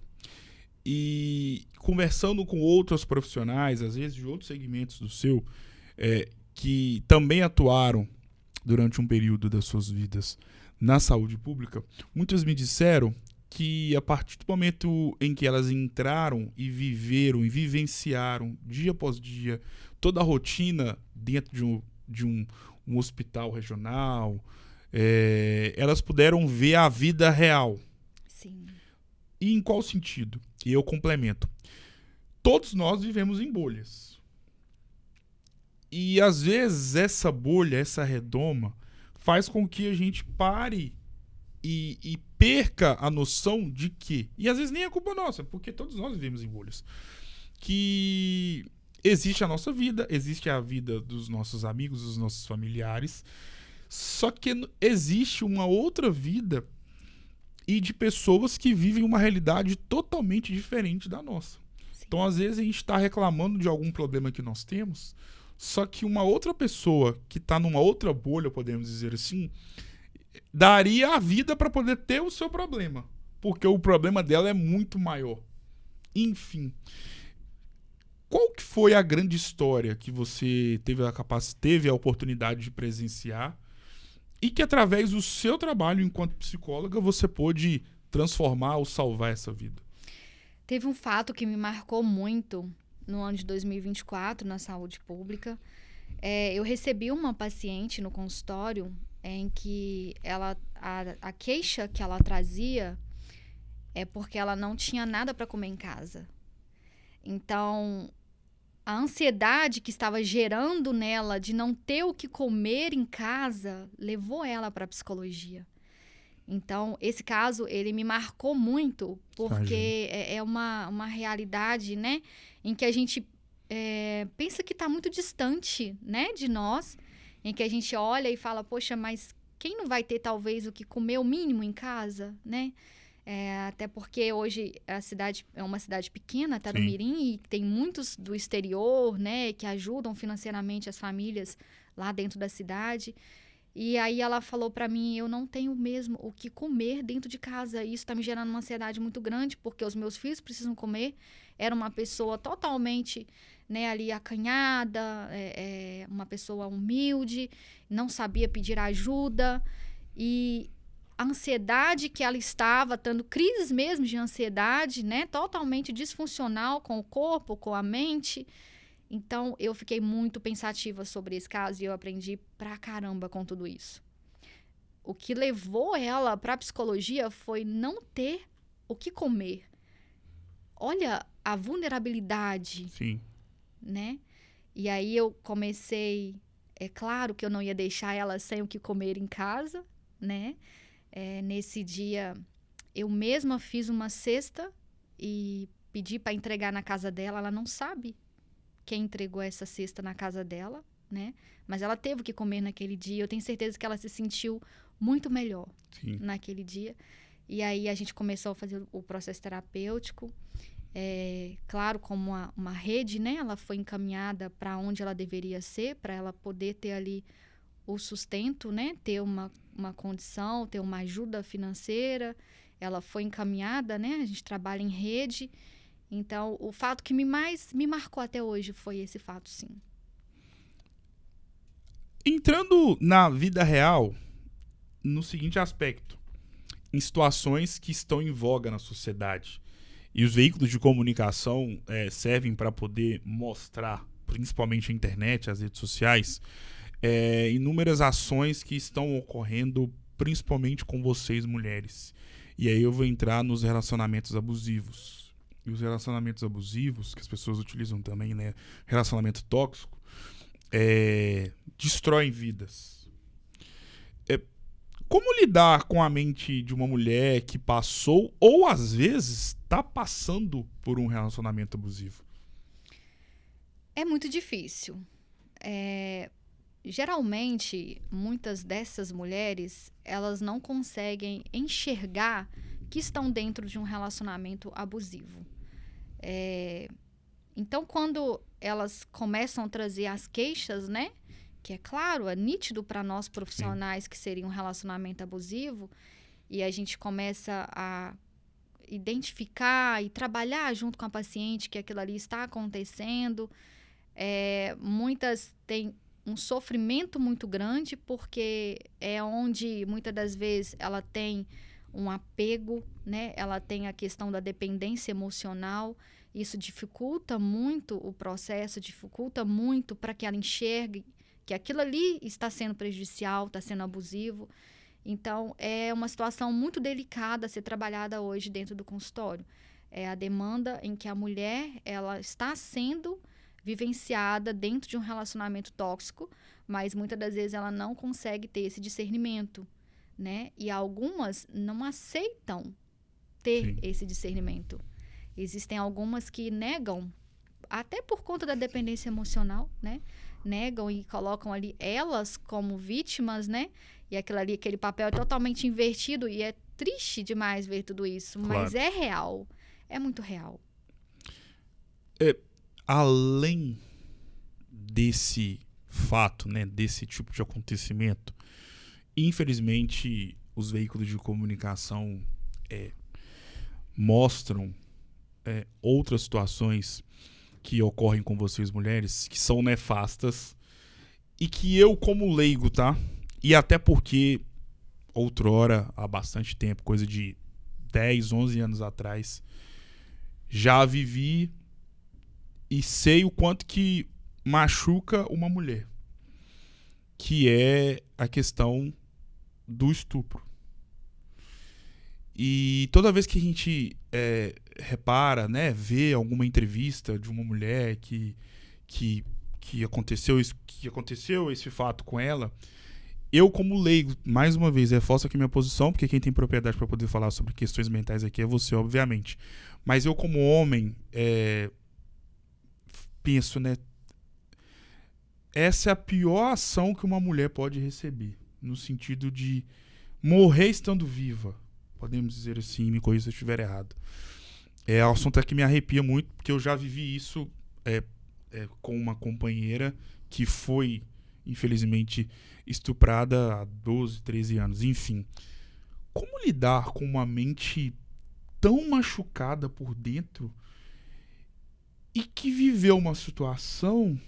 e conversando com outros profissionais, às vezes de outros segmentos do seu, que também atuaram durante um período das suas vidas na saúde pública, muitos me disseram que a partir do momento em que elas entraram e viveram e vivenciaram dia após dia toda a rotina dentro de um hospital regional, elas puderam ver a vida real. Sim. E em qual sentido? E eu complemento. Todos nós vivemos em bolhas. E às vezes essa bolha, essa redoma, faz com que a gente pare e perca a noção de que, e às vezes nem é culpa nossa, porque todos nós vivemos em bolhas, que existe a nossa vida, existe a vida dos nossos amigos, dos nossos familiares, só que existe uma outra vida e de pessoas que vivem uma realidade totalmente diferente da nossa. Sim. Então, às vezes, a gente está reclamando de algum problema que nós temos, só que uma outra pessoa que está numa outra bolha, podemos dizer assim, daria a vida para poder ter o seu problema, porque o problema dela é muito maior. Enfim, qual que foi a grande história que você teve a oportunidade de presenciar e que através do seu trabalho enquanto psicóloga você pôde transformar ou salvar essa vida? Teve um fato que me marcou muito no ano de 2024 na saúde pública. Eu recebi uma paciente no consultório em que a queixa que ela trazia é porque ela não tinha nada para comer em casa. Então, a ansiedade que estava gerando nela de não ter o que comer em casa levou ela para a psicologia. Então, esse caso, ele me marcou muito, Imagino. porque é uma realidade, né, em que a gente pensa que está muito distante, né, de nós, em que a gente olha e fala, poxa, mas quem não vai ter talvez o que comer o mínimo em casa, né? Até porque hoje a cidade é uma cidade pequena, tá no Sim. Mirim, e tem muitos do exterior, né, que ajudam financeiramente as famílias lá dentro da cidade. E aí ela falou pra mim, eu não tenho mesmo o que comer dentro de casa. E isso tá me gerando uma ansiedade muito grande, porque os meus filhos precisam comer. Era uma pessoa totalmente, né, ali acanhada, uma pessoa humilde, não sabia pedir ajuda. E a ansiedade que ela estava, tendo crises mesmo de ansiedade, né, totalmente disfuncional com o corpo, com a mente. Então, eu fiquei muito pensativa sobre esse caso e eu aprendi pra caramba com tudo isso. O que levou ela pra psicologia foi não ter o que comer. Olha a vulnerabilidade, Sim. né? E aí eu comecei, é claro que eu não ia deixar ela sem o que comer em casa, né? Nesse dia, eu mesma fiz uma cesta e pedi para entregar na casa dela. Ela não sabe quem entregou essa cesta na casa dela, né? Mas ela teve o que comer naquele dia. Eu tenho certeza que ela se sentiu muito melhor Sim. naquele dia. E aí a gente começou a fazer o processo terapêutico. Claro, como uma rede, né? Ela foi encaminhada para onde ela deveria ser, para ela poder ter ali o sustento, né? Ter uma condição, ter uma ajuda financeira. Ela foi encaminhada, né? A gente trabalha em rede. Então, o fato que mais me marcou até hoje foi esse fato, sim. Entrando na vida real, no seguinte aspecto, em situações que estão em voga na sociedade, e os veículos de comunicação servem para poder mostrar, principalmente a internet, as redes sociais, inúmeras ações que estão ocorrendo, principalmente com vocês, mulheres. E aí eu vou entrar nos relacionamentos abusivos. E os relacionamentos abusivos, que as pessoas utilizam também, né? Relacionamento tóxico, destroem vidas. Como lidar com a mente de uma mulher que passou, ou às vezes está passando por um relacionamento abusivo? É muito difícil. Geralmente, muitas dessas mulheres, elas não conseguem enxergar que estão dentro de um relacionamento abusivo. Então, quando elas começam a trazer as queixas, né? Que é claro, é nítido para nós profissionais que seria um relacionamento abusivo, e a gente começa a identificar e trabalhar junto com a paciente que aquilo ali está acontecendo. Muitas têm um sofrimento muito grande, porque é onde, muitas das vezes, ela tem um apego, né? Ela tem a questão da dependência emocional. Isso dificulta muito o processo, dificulta muito para que ela enxergue que aquilo ali está sendo prejudicial, está sendo abusivo. Então, é uma situação muito delicada a ser trabalhada hoje dentro do consultório. É a demanda em que a mulher ela está sendo vivenciada dentro de um relacionamento tóxico, mas muitas das vezes ela não consegue ter esse discernimento, né? E algumas não aceitam ter esse discernimento. Existem algumas que negam, até por conta da dependência emocional, né? Negam e colocam ali elas como vítimas, né? E aquele papel é totalmente invertido e é triste demais ver tudo isso, Claro. mas é real, é muito real. Além desse fato, né, desse tipo de acontecimento, infelizmente os veículos de comunicação mostram outras situações que ocorrem com vocês, mulheres, que são nefastas e que eu, como leigo, tá? E até porque outrora, há bastante tempo, coisa de 10, 11 anos atrás, já vivi e sei o quanto que machuca uma mulher, que é a questão do estupro. E toda vez que a gente repara, né, vê alguma entrevista de uma mulher que aconteceu esse fato com ela, eu, como leigo, mais uma vez, reforço aqui minha posição, porque quem tem propriedade para poder falar sobre questões mentais aqui é você, obviamente. Mas eu, como homem, penso, né? Essa é a pior ação que uma mulher pode receber, no sentido de morrer estando viva. Podemos dizer assim, me corrija se eu estiver errado. É um assunto que me arrepia muito, porque eu já vivi isso com uma companheira que foi, infelizmente, estuprada há 12, 13 anos. Enfim, como lidar com uma mente tão machucada por dentro e que viveu uma situação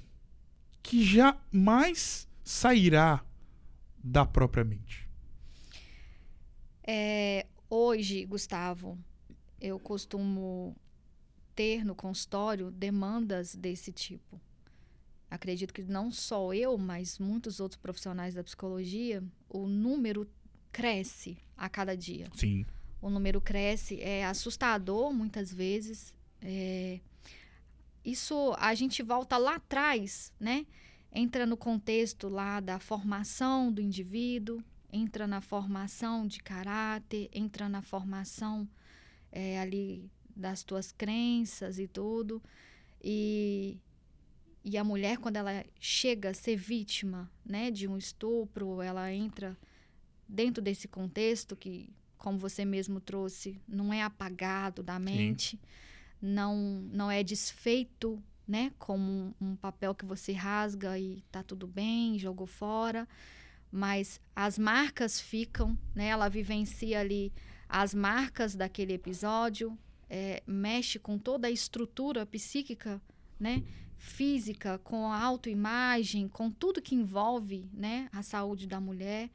que jamais sairá da própria mente? Hoje, Gustavo, eu costumo ter no consultório demandas desse tipo. Acredito que não só eu, mas muitos outros profissionais da psicologia, o número cresce a cada dia. Sim. O número cresce, é assustador muitas vezes. Isso a gente volta lá atrás, né? Entra no contexto lá da formação do indivíduo, entra na formação de caráter, entra na formação ali das tuas crenças e tudo. E a mulher, quando ela chega a ser vítima, né, de um estupro, ela entra dentro desse contexto que, como você mesmo trouxe, não é apagado da mente, não é desfeito, né, como um papel que você rasga e tá tudo bem, jogou fora, mas as marcas ficam, né, ela vivencia ali as marcas daquele episódio, mexe com toda a estrutura psíquica, né, física, com a autoimagem, com tudo que envolve, né, a saúde da mulher.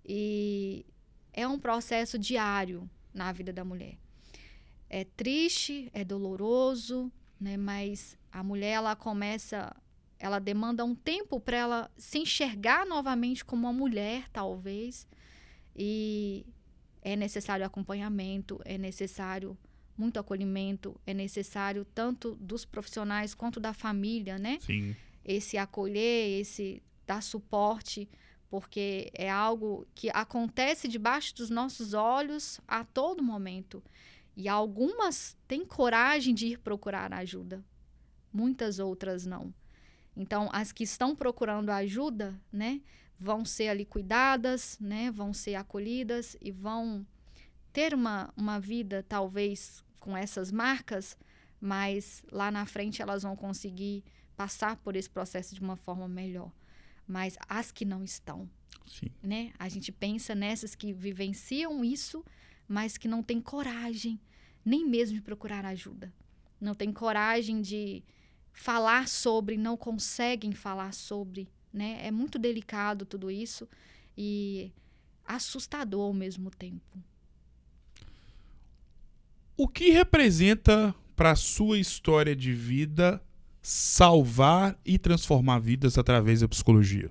E é um processo diário na vida da mulher. É triste, é doloroso, né, mas a mulher, ela demanda um tempo para ela se enxergar novamente como uma mulher, talvez. E é necessário acompanhamento, é necessário muito acolhimento, é necessário tanto dos profissionais quanto da família, né? Sim. Esse acolher, esse dar suporte, porque é algo que acontece debaixo dos nossos olhos a todo momento. E algumas têm coragem de ir procurar ajuda, muitas outras não. Então, as que estão procurando ajuda, né, vão ser ali cuidadas, né, vão ser acolhidas e vão ter uma vida, talvez, com essas marcas, mas lá na frente elas vão conseguir passar por esse processo de uma forma melhor. Mas as que não estão, Sim. né? A gente pensa nessas que vivenciam isso, mas que não têm coragem nem mesmo de procurar ajuda. Não têm coragem de falar sobre, não conseguem falar sobre, né? É muito delicado tudo isso e assustador ao mesmo tempo. O que representa para a sua história de vida salvar e transformar vidas através da psicologia?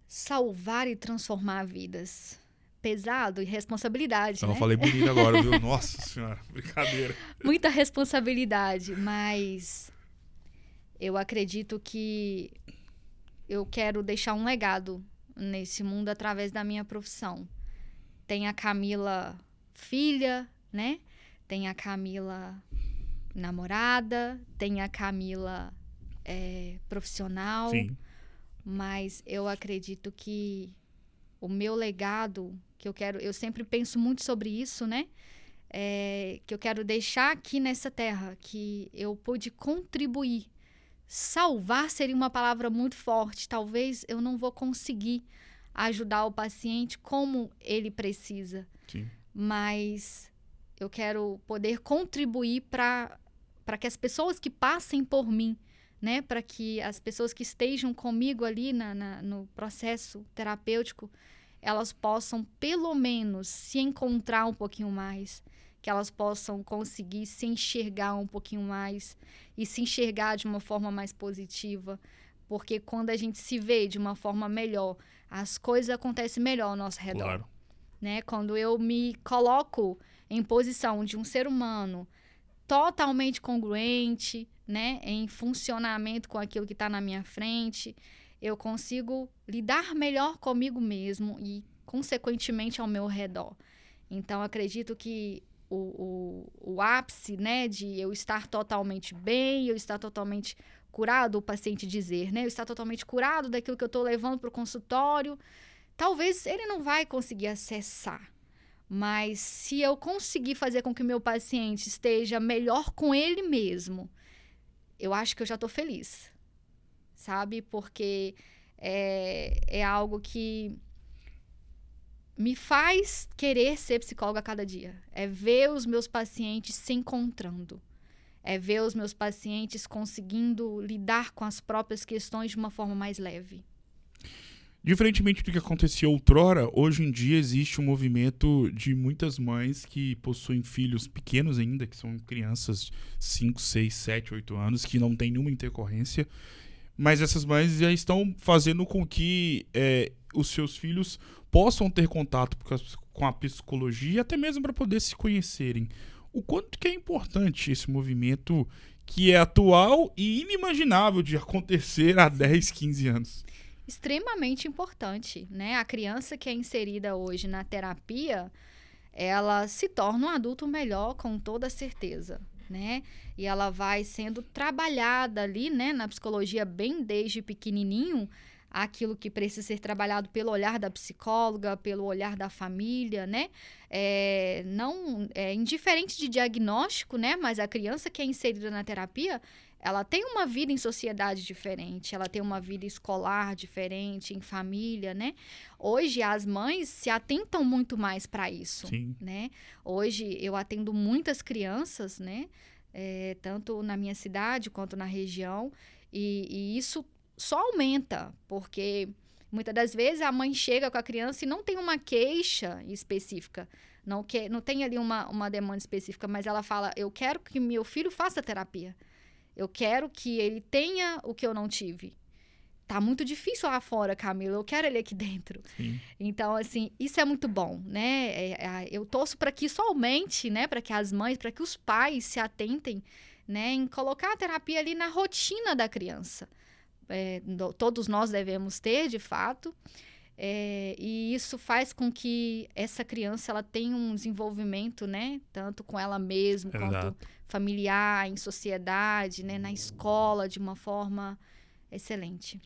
Salvar e transformar vidas. Pesado e responsabilidade, Eu né? não falei bonito agora, viu? Nossa senhora, brincadeira. Muita responsabilidade, mas eu acredito que eu quero deixar um legado nesse mundo através da minha profissão. Tem a Camila filha, né? Tem a Camila namorada, tem a Camila profissional. Sim. Mas eu acredito que o meu legado, que eu sempre penso muito sobre isso, né? Que eu quero deixar aqui nessa terra, que eu pude contribuir. Salvar seria uma palavra muito forte. Talvez eu não vou conseguir ajudar o paciente como ele precisa. Sim. Mas eu quero poder contribuir para que as pessoas que passem por mim, né, para que as pessoas que estejam comigo ali no processo terapêutico, elas possam pelo menos se encontrar um pouquinho mais, que elas possam conseguir se enxergar um pouquinho mais e se enxergar de uma forma mais positiva, porque quando a gente se vê de uma forma melhor, as coisas acontecem melhor ao nosso redor. Claro. Né? Quando eu me coloco em posição de um ser humano totalmente congruente, né, em funcionamento com aquilo que está na minha frente, eu consigo lidar melhor comigo mesmo e, consequentemente, ao meu redor. Então, acredito que o ápice, né, de eu estar totalmente bem, eu estar totalmente curado, o paciente dizer, né, eu estar totalmente curado daquilo que eu estou levando para o consultório, talvez ele não vai conseguir acessar. Mas se eu conseguir fazer com que o meu paciente esteja melhor com ele mesmo, eu acho que eu já estou feliz, sabe? Porque é algo que me faz querer ser psicóloga a cada dia. É ver os meus pacientes se encontrando. É ver os meus pacientes conseguindo lidar com as próprias questões de uma forma mais leve. Diferentemente do que acontecia outrora, hoje em dia existe um movimento de muitas mães que possuem filhos pequenos ainda, que são crianças de 5, 6, 7, 8 anos, que não têm nenhuma intercorrência, mas essas mães já estão fazendo com que os seus filhos possam ter contato com a psicologia, até mesmo para poder se conhecerem. O quanto que é importante esse movimento que é atual e inimaginável de acontecer há 10, 15 anos. Extremamente importante, né? A criança que é inserida hoje na terapia, ela se torna um adulto melhor com toda certeza, né? E ela vai sendo trabalhada ali, né, na psicologia bem desde pequenininho, aquilo que precisa ser trabalhado pelo olhar da psicóloga, pelo olhar da família, né? Não é indiferente de diagnóstico, né? Mas a criança que é inserida na terapia, ela tem uma vida em sociedade diferente, ela tem uma vida escolar diferente, em família, né? Hoje, as mães se atentam muito mais para isso, Sim. né? Hoje, eu atendo muitas crianças, né? Tanto na minha cidade quanto na região, e isso só aumenta, porque muitas das vezes a mãe chega com a criança e não tem uma queixa específica, não tem ali uma demanda específica, mas ela fala, eu quero que meu filho faça terapia. Eu quero que ele tenha o que eu não tive. Tá muito difícil lá fora, Camila. Eu quero ele aqui dentro. Sim. Então, assim, isso é muito bom, né? Eu torço para que isso aumente, né? Para que as mães, para que os pais se atentem, né? Em colocar a terapia ali na rotina da criança. Todos nós devemos ter, de fato. E isso faz com que essa criança ela tenha um desenvolvimento, né? Tanto com ela mesma, quanto familiar, em sociedade, né? Na escola, de uma forma excelente.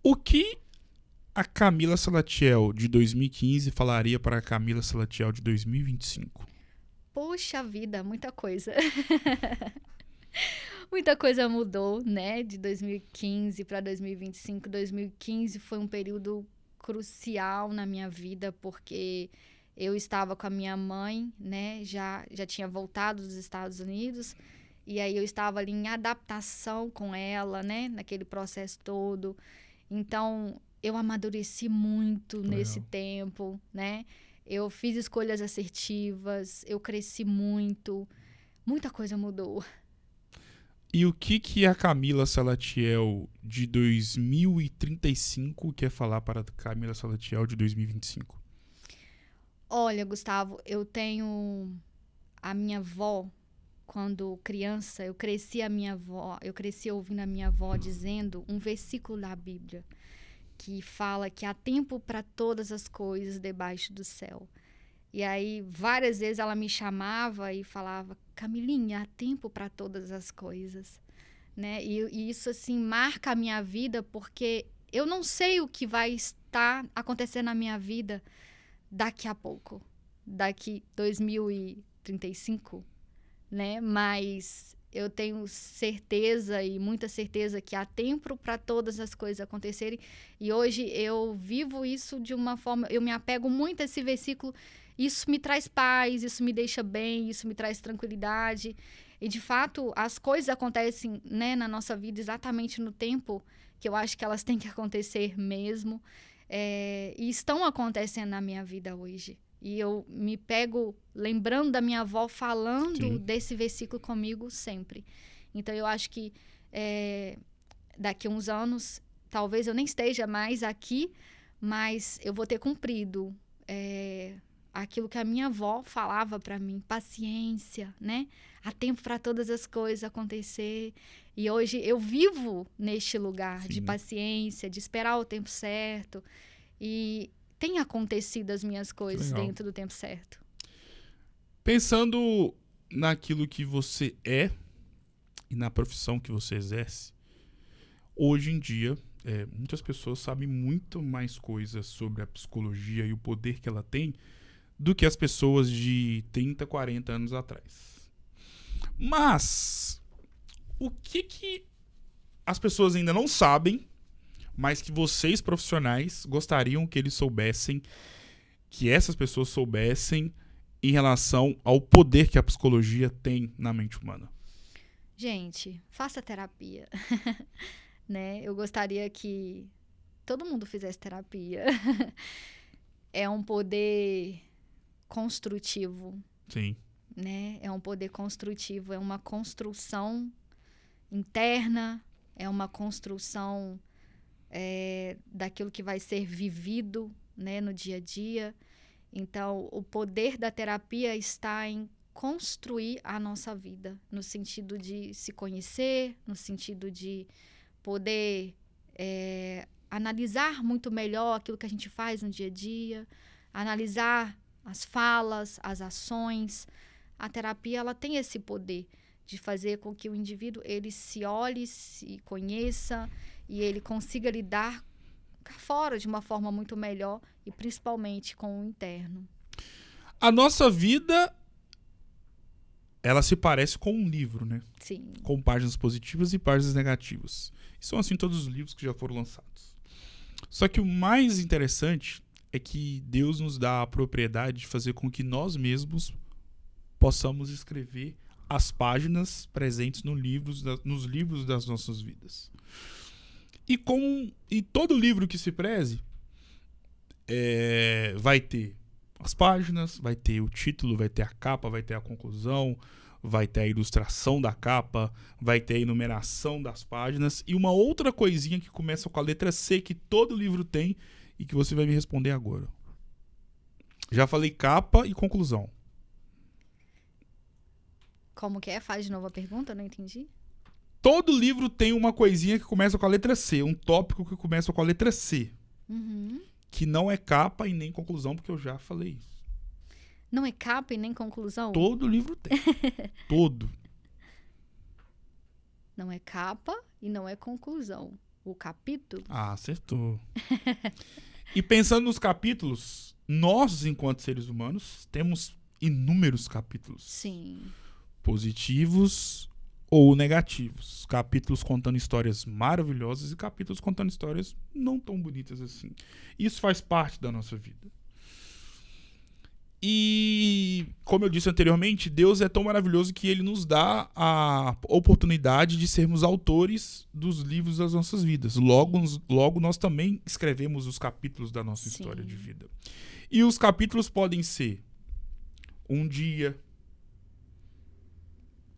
O que a Camila Salatiel de 2015 falaria para a Camila Salatiel de 2025? Poxa vida, muita coisa. Muita coisa mudou, né? De 2015 para 2025. 2015 foi um período crucial na minha vida, porque eu estava com a minha mãe, né? Já tinha voltado dos Estados Unidos. E aí eu estava ali em adaptação com ela, né? Naquele processo todo. Então, eu amadureci muito nesse tempo, né? Eu fiz escolhas assertivas, eu cresci muito. Muita coisa mudou. E o que a Camila Salatiel de 2035 quer falar para a Camila Salatiel de 2025? Olha, Gustavo, eu tenho a minha avó, quando criança, eu cresci ouvindo a minha avó dizendo um versículo da Bíblia, que fala que há tempo para todas as coisas debaixo do céu. E aí, várias vezes ela me chamava e falava, Camilinha, há tempo para todas as coisas, né? E isso, assim, marca a minha vida, porque eu não sei o que vai estar acontecendo na minha vida daqui a pouco, daqui 2035, né? Mas eu tenho certeza e muita certeza que há tempo para todas as coisas acontecerem. E hoje eu vivo isso de uma forma, eu me apego muito a esse versículo. Isso me traz paz, isso me deixa bem, isso me traz tranquilidade. E, de fato, as coisas acontecem, né, na nossa vida exatamente no tempo que eu acho que elas têm que acontecer mesmo. E estão acontecendo na minha vida hoje. E eu me pego lembrando da minha avó falando desse versículo comigo sempre. Então, eu acho que daqui a uns anos, talvez eu nem esteja mais aqui, mas eu vou ter cumprido aquilo que a minha avó falava para mim, paciência, né? Há tempo para todas as coisas acontecer. E hoje eu vivo neste lugar de paciência, de esperar o tempo certo. E tem acontecido as minhas coisas dentro do tempo certo. Pensando naquilo que você é e na profissão que você exerce, hoje em dia, muitas pessoas sabem muito mais coisas sobre a psicologia e o poder que ela tem do que as pessoas de 30, 40 anos atrás. Mas o que as pessoas ainda não sabem, mas que vocês profissionais gostariam que eles soubessem, que essas pessoas soubessem em relação ao poder que a psicologia tem na mente humana? Gente, faça terapia. Né? Eu gostaria que todo mundo fizesse terapia. É um poder construtivo. Sim. Né? É um poder construtivo, é uma construção interna, é uma construção daquilo que vai ser vivido, né, no dia a dia. Então, o poder da terapia está em construir a nossa vida, no sentido de se conhecer, no sentido de poder analisar muito melhor aquilo que a gente faz no dia a dia, analisar as falas, as ações. A terapia, ela tem esse poder de fazer com que o indivíduo ele se olhe, se conheça e ele consiga lidar cá fora de uma forma muito melhor e principalmente com o interno. A nossa vida, ela se parece com um livro, né? Sim. Com páginas positivas e páginas negativas. E são assim todos os livros que já foram lançados. Só que o mais interessante é que Deus nos dá a propriedade de fazer com que nós mesmos possamos escrever as páginas presentes nos livros das nossas vidas. E todo livro que se preze vai ter as páginas, vai ter o título, vai ter a capa, vai ter a conclusão, vai ter a ilustração da capa, vai ter a enumeração das páginas e uma outra coisinha que começa com a letra C que todo livro tem e que você vai me responder agora. Já falei capa e conclusão. Como que é? Faz de novo a pergunta, eu não entendi. Todo livro tem uma coisinha que começa com a letra C, um tópico que começa com a letra C. Uhum. Que não é capa e nem conclusão, porque eu já falei isso. Não é capa e nem conclusão? Todo livro tem. Todo. Não é capa e não é conclusão. O capítulo? Ah, acertou. E pensando nos capítulos, nós, enquanto seres humanos, temos inúmeros capítulos. Sim. Positivos ou negativos. Capítulos contando histórias maravilhosas e capítulos contando histórias não tão bonitas assim. Isso faz parte da nossa vida. E, como eu disse anteriormente, Deus é tão maravilhoso que Ele nos dá a oportunidade de sermos autores dos livros das nossas vidas. Logo nós também escrevemos os capítulos da nossa história de vida. E os capítulos podem ser um dia,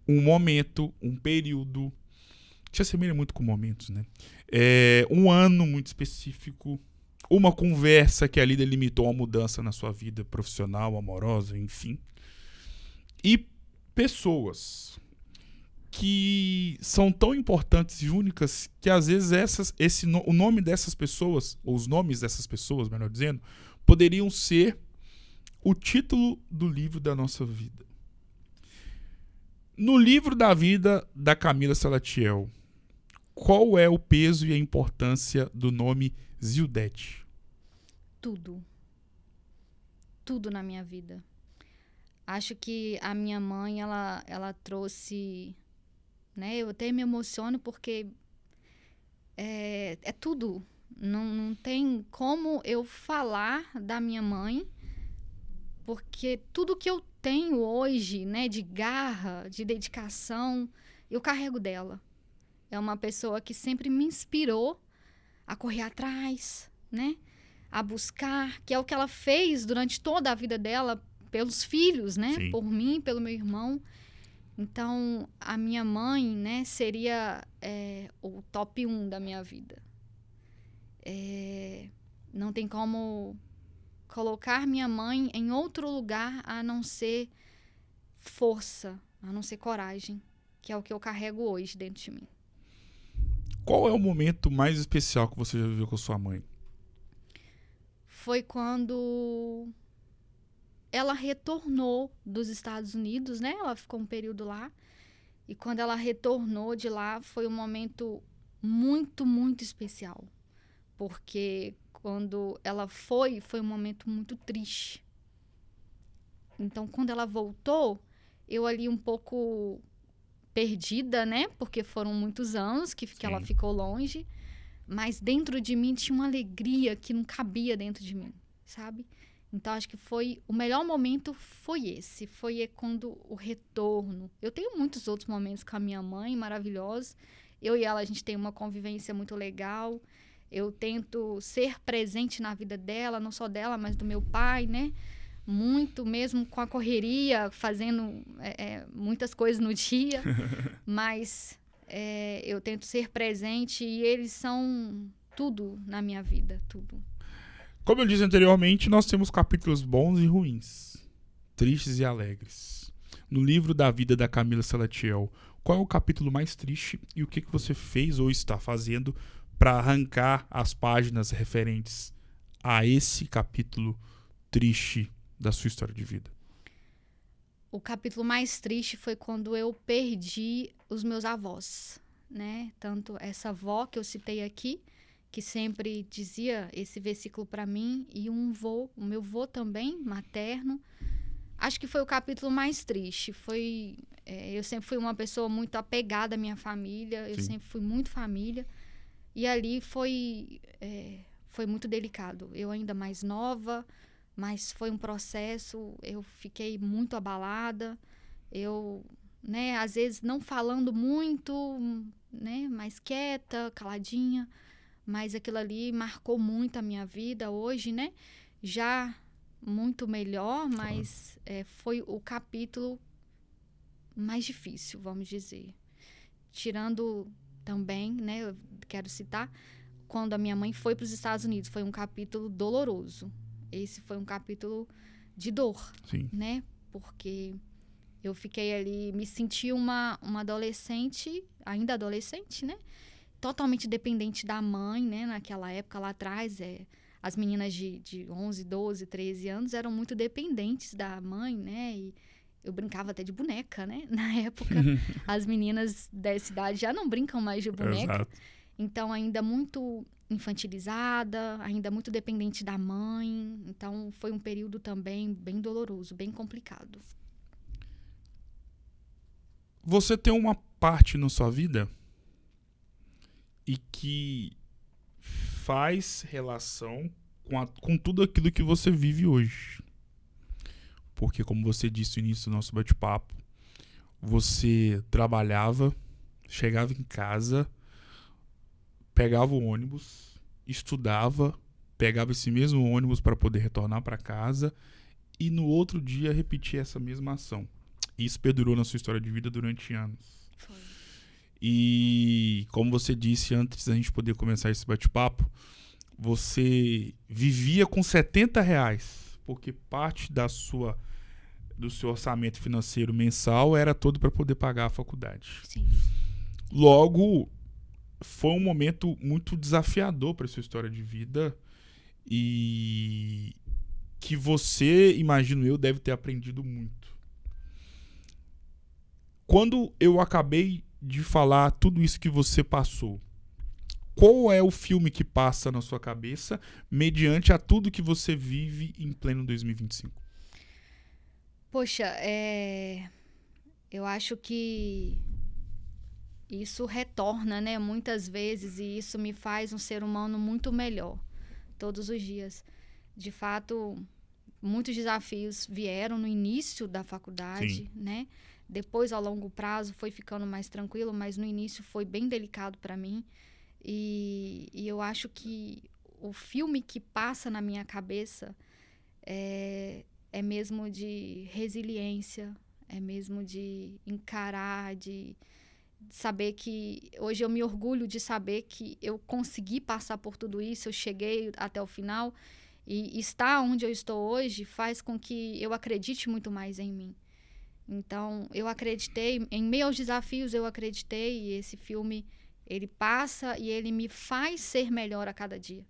um momento, um período, que se assemelha muito com momentos, né? Um ano muito específico, uma conversa que ali delimitou uma mudança na sua vida profissional, amorosa, enfim. E pessoas que são tão importantes e únicas que às vezes o nome dessas pessoas, ou os nomes dessas pessoas, melhor dizendo, poderiam ser o título do livro da nossa vida. No livro da vida da Camila Salatiel, qual é o peso e a importância do nome Zildete? Tudo. Tudo na minha vida. Acho que a minha mãe, ela trouxe, né? Eu até me emociono porque é tudo. Não tem como eu falar da minha mãe, porque tudo que eu tenho hoje, né, de garra, de dedicação, eu carrego dela. É uma pessoa que sempre me inspirou a correr atrás, né, a buscar, que é o que ela fez durante toda a vida dela pelos filhos, né, Sim. por mim, pelo meu irmão. Então, a minha mãe, né, seria o top 1 da minha vida. Não tem como colocar minha mãe em outro lugar a não ser força, a não ser coragem, que é o que eu carrego hoje dentro de mim. Qual é o momento mais especial que você já viveu com a sua mãe? Foi quando ela retornou dos Estados Unidos, né? Ela ficou um período lá. E quando ela retornou de lá, foi um momento muito, muito especial. Porque quando ela foi um momento muito triste. Então, quando ela voltou, eu ali um pouco perdida, né? Porque foram muitos anos que ela ficou longe. Mas dentro de mim tinha uma alegria que não cabia dentro de mim, sabe? Então, acho que o melhor momento foi esse. Foi quando o retorno. Eu tenho muitos outros momentos com a minha mãe, maravilhosos. Eu e ela, a gente tem uma convivência muito legal. Eu tento ser presente na vida dela, não só dela, mas do meu pai, né? Muito mesmo com a correria, fazendo muitas coisas no dia. Mas eu tento ser presente e eles são tudo na minha vida, tudo. Como eu disse anteriormente, nós temos capítulos bons e ruins, tristes e alegres. No livro da vida da Camila Salatiel, qual é o capítulo mais triste e o que você fez ou está fazendo para arrancar as páginas referentes a esse capítulo triste da sua história de vida? O capítulo mais triste foi quando eu perdi os meus avós, né? Tanto essa avó que eu citei aqui, que sempre dizia esse versículo para mim, e o meu vô também, materno. Acho que foi o capítulo mais triste. Eu sempre fui uma pessoa muito apegada à minha família, eu sempre fui muito família, e ali foi muito delicado. Eu ainda mais nova, mas foi um processo, eu fiquei muito abalada, né, às vezes não falando muito, né, mais quieta, caladinha, mas aquilo ali marcou muito a minha vida hoje, né, já muito melhor, mas foi o capítulo mais difícil, vamos dizer. Tirando também, né, eu quero citar, quando a minha mãe foi para os Estados Unidos, foi um capítulo doloroso. Esse foi um capítulo de dor, né? Porque eu fiquei ali, me senti uma adolescente, ainda adolescente, né? Totalmente dependente da mãe, né? Naquela época lá atrás, as meninas de 11, 12, 13 anos eram muito dependentes da mãe, né? E eu brincava até de boneca, né? Na época, as meninas dessa idade já não brincam mais de boneca. Exato. Então, ainda muito infantilizada, ainda muito dependente da mãe. Então, foi um período também bem doloroso, bem complicado. Você tem uma parte na sua vida e que faz relação com tudo aquilo que você vive hoje. Porque, como você disse no início do nosso bate-papo, você trabalhava, chegava em casa, pegava o ônibus, estudava, pegava esse mesmo ônibus para poder retornar para casa e no outro dia repetia essa mesma ação. Isso perdurou na sua história de vida durante anos. Foi. E como você disse antes da gente poder começar esse bate-papo, você vivia com R$70, porque parte do seu orçamento financeiro mensal era todo para poder pagar a faculdade. Sim. Logo, foi um momento muito desafiador para sua história de vida e que você, imagino eu, deve ter aprendido muito. Quando eu acabei de falar tudo isso que você passou, qual é o filme que passa na sua cabeça mediante a tudo que você vive em pleno 2025? Poxa, eu acho que isso retorna, né, muitas vezes, e isso me faz um ser humano muito melhor todos os dias. De fato, muitos desafios vieram no início da faculdade, né? Depois, a longo prazo, foi ficando mais tranquilo, mas no início foi bem delicado para mim. E eu acho que o filme que passa na minha cabeça é mesmo de resiliência, é mesmo de encarar, de saber que... Hoje eu me orgulho de saber que eu consegui passar por tudo isso, eu cheguei até o final E estar onde eu estou hoje faz com que eu acredite muito mais em mim. Então, eu acreditei, em meio aos desafios eu acreditei, e esse filme, ele passa e ele me faz ser melhor a cada dia.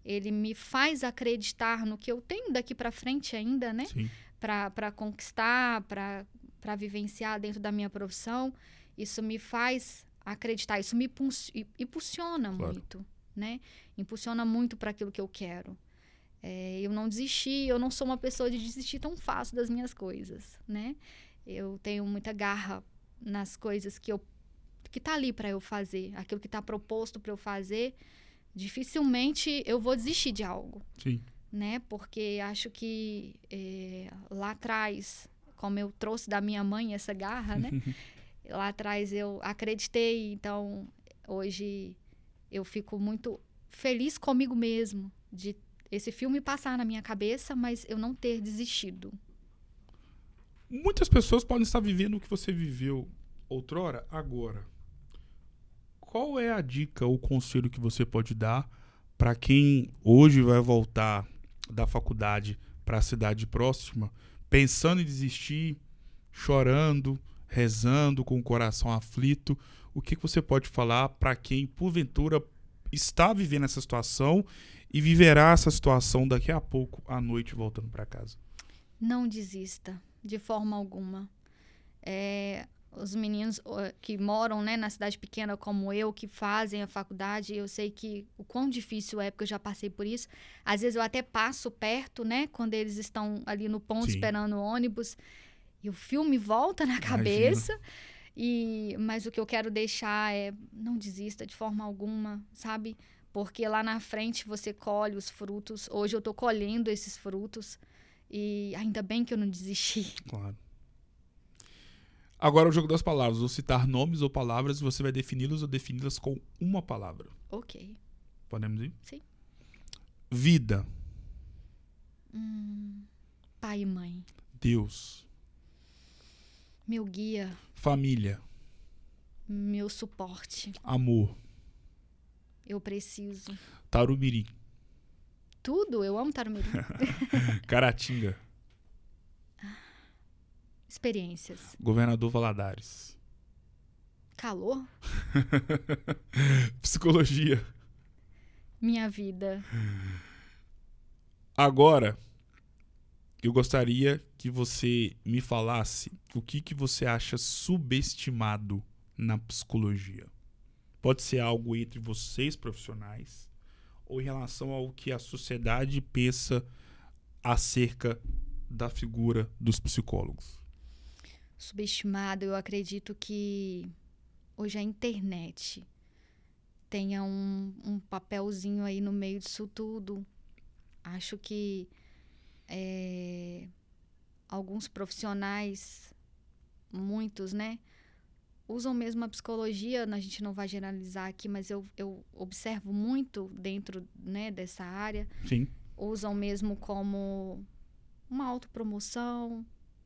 Ele me faz acreditar no que eu tenho daqui para frente ainda, né? Sim. Para conquistar, para vivenciar dentro da minha profissão. Isso me faz acreditar, isso me impulsiona muito, né? Impulsiona muito para aquilo que eu quero. Eu não desisti, eu não sou uma pessoa de desistir tão fácil das minhas coisas, né? Eu tenho muita garra nas coisas que tá ali para eu fazer, aquilo que tá proposto para eu fazer. Dificilmente eu vou desistir de algo. Sim. Né? Porque acho que lá atrás, como eu trouxe da minha mãe essa garra, né? Lá atrás eu acreditei, então hoje eu fico muito feliz comigo mesmo de esse filme passar na minha cabeça, mas eu não ter desistido. Muitas pessoas podem estar vivendo o que você viveu outrora, agora. Qual é a dica ou conselho que você pode dar para quem hoje vai voltar da faculdade para a cidade próxima, pensando em desistir, chorando, rezando, com o coração aflito? O que você pode falar para quem, porventura, está vivendo essa situação e viverá essa situação daqui a pouco, à noite, voltando para casa? Não desista, de forma alguma. Os meninos que moram, né, na cidade pequena como eu, que fazem a faculdade, eu sei que o quão difícil é, porque eu já passei por isso. Às vezes eu até passo perto, né, quando eles estão ali no ponto esperando o ônibus, e o filme volta na cabeça. Mas o que eu quero deixar é: não desista de forma alguma, sabe? Porque lá na frente você colhe os frutos. Hoje eu estou colhendo esses frutos e ainda bem que eu não desisti. Claro. Agora o jogo das palavras. Vou citar nomes ou palavras e você vai defini-los ou defini-las com uma palavra. Ok. Podemos ir? Sim. Vida. Pai e mãe. Deus. Meu guia. Família. Meu suporte. Amor. Eu preciso. Tarumiri. Tudo, eu amo Tarumiri. Caratinga. Experiências. Governador Valadares. Calor. Psicologia. Minha vida. Agora, eu gostaria que você me falasse o que você acha subestimado na psicologia. Pode ser algo entre vocês profissionais ou em relação ao que a sociedade pensa acerca da figura dos psicólogos. Subestimado, eu acredito que hoje a internet tenha um papelzinho aí no meio disso tudo. Acho que alguns profissionais, muitos, né, usam mesmo a psicologia, a gente não vai generalizar aqui, mas eu observo muito dentro, né, dessa área. Sim. Usam mesmo como uma autopromoção,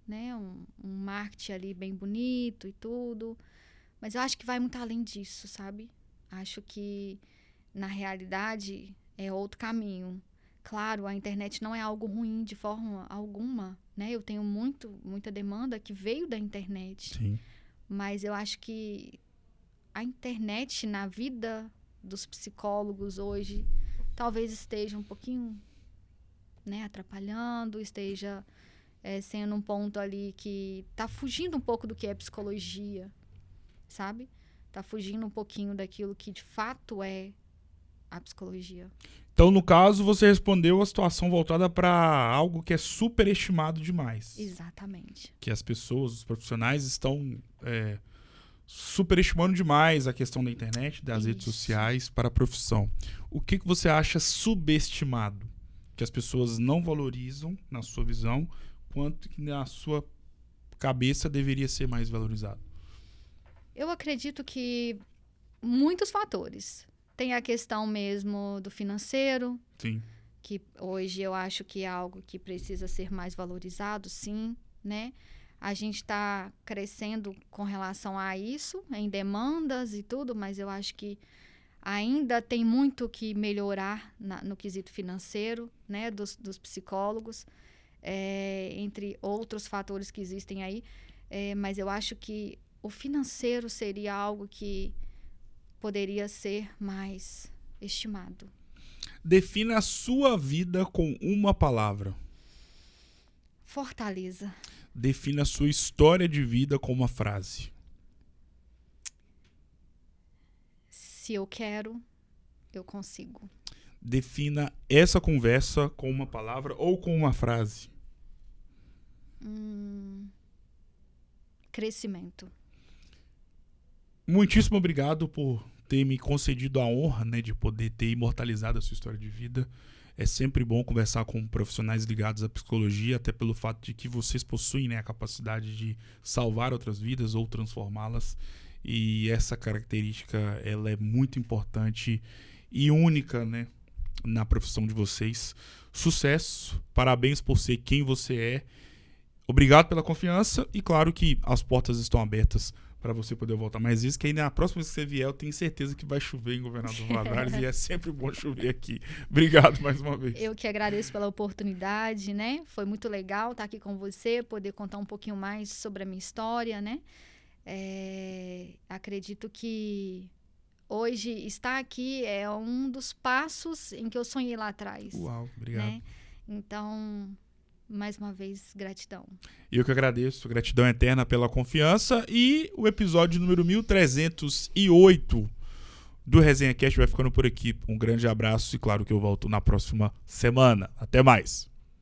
né, um marketing ali bem bonito e tudo. Mas eu acho que vai muito além disso, sabe? Acho que, na realidade, é outro caminho. Claro, a internet não é algo ruim de forma alguma, né? Eu tenho muita demanda que veio da internet. Sim. Mas eu acho que a internet na vida dos psicólogos hoje talvez esteja um pouquinho, né, atrapalhando, esteja sendo um ponto ali que está fugindo um pouco do que é psicologia, sabe? Está fugindo um pouquinho daquilo que de fato é a psicologia. Então, no caso, você respondeu a situação voltada para algo que é superestimado demais. Exatamente. Que as pessoas, os profissionais estão superestimando demais a questão da internet, das redes sociais para a profissão. O que você acha subestimado? Que as pessoas não valorizam, na sua visão, quanto que na sua cabeça deveria ser mais valorizado? Eu acredito que muitos fatores. Tem a questão mesmo do financeiro. Sim. Que hoje eu acho que é algo que precisa ser mais valorizado, sim, né? A gente está crescendo com relação a isso, em demandas e tudo, mas eu acho que ainda tem muito que melhorar no quesito financeiro, né, dos psicólogos, entre outros fatores que existem aí. Mas eu acho que o financeiro seria algo que poderia ser mais estimado. Defina a sua vida com uma palavra. Fortaleza. Defina a sua história de vida com uma frase. Se eu quero, eu consigo. Defina essa conversa com uma palavra ou com uma frase. Crescimento. Muitíssimo obrigado por ter me concedido a honra, né, de poder ter imortalizado a sua história de vida. É sempre bom conversar com profissionais ligados à psicologia, até pelo fato de que vocês possuem, né, a capacidade de salvar outras vidas ou transformá-las. E essa característica, ela é muito importante e única, né, na profissão de vocês. Sucesso, parabéns por ser quem você é. Obrigado pela confiança e claro que as portas estão abertas para você poder voltar mais vezes, que aí na próxima vez que você vier eu tenho certeza que vai chover em Governador Valadares e é sempre bom chover aqui. Obrigado mais uma vez. Eu que agradeço pela oportunidade, né? Foi muito legal estar aqui com você, poder contar um pouquinho mais sobre a minha história, né? Acredito que hoje estar aqui é um dos passos em que eu sonhei lá atrás. Uau, obrigado. Né? Então, mais uma vez, gratidão. Eu que agradeço, gratidão eterna pela confiança. E o episódio número 1308 do Resenha Cast vai ficando por aqui. Um grande abraço e claro que eu volto na próxima semana. Até mais.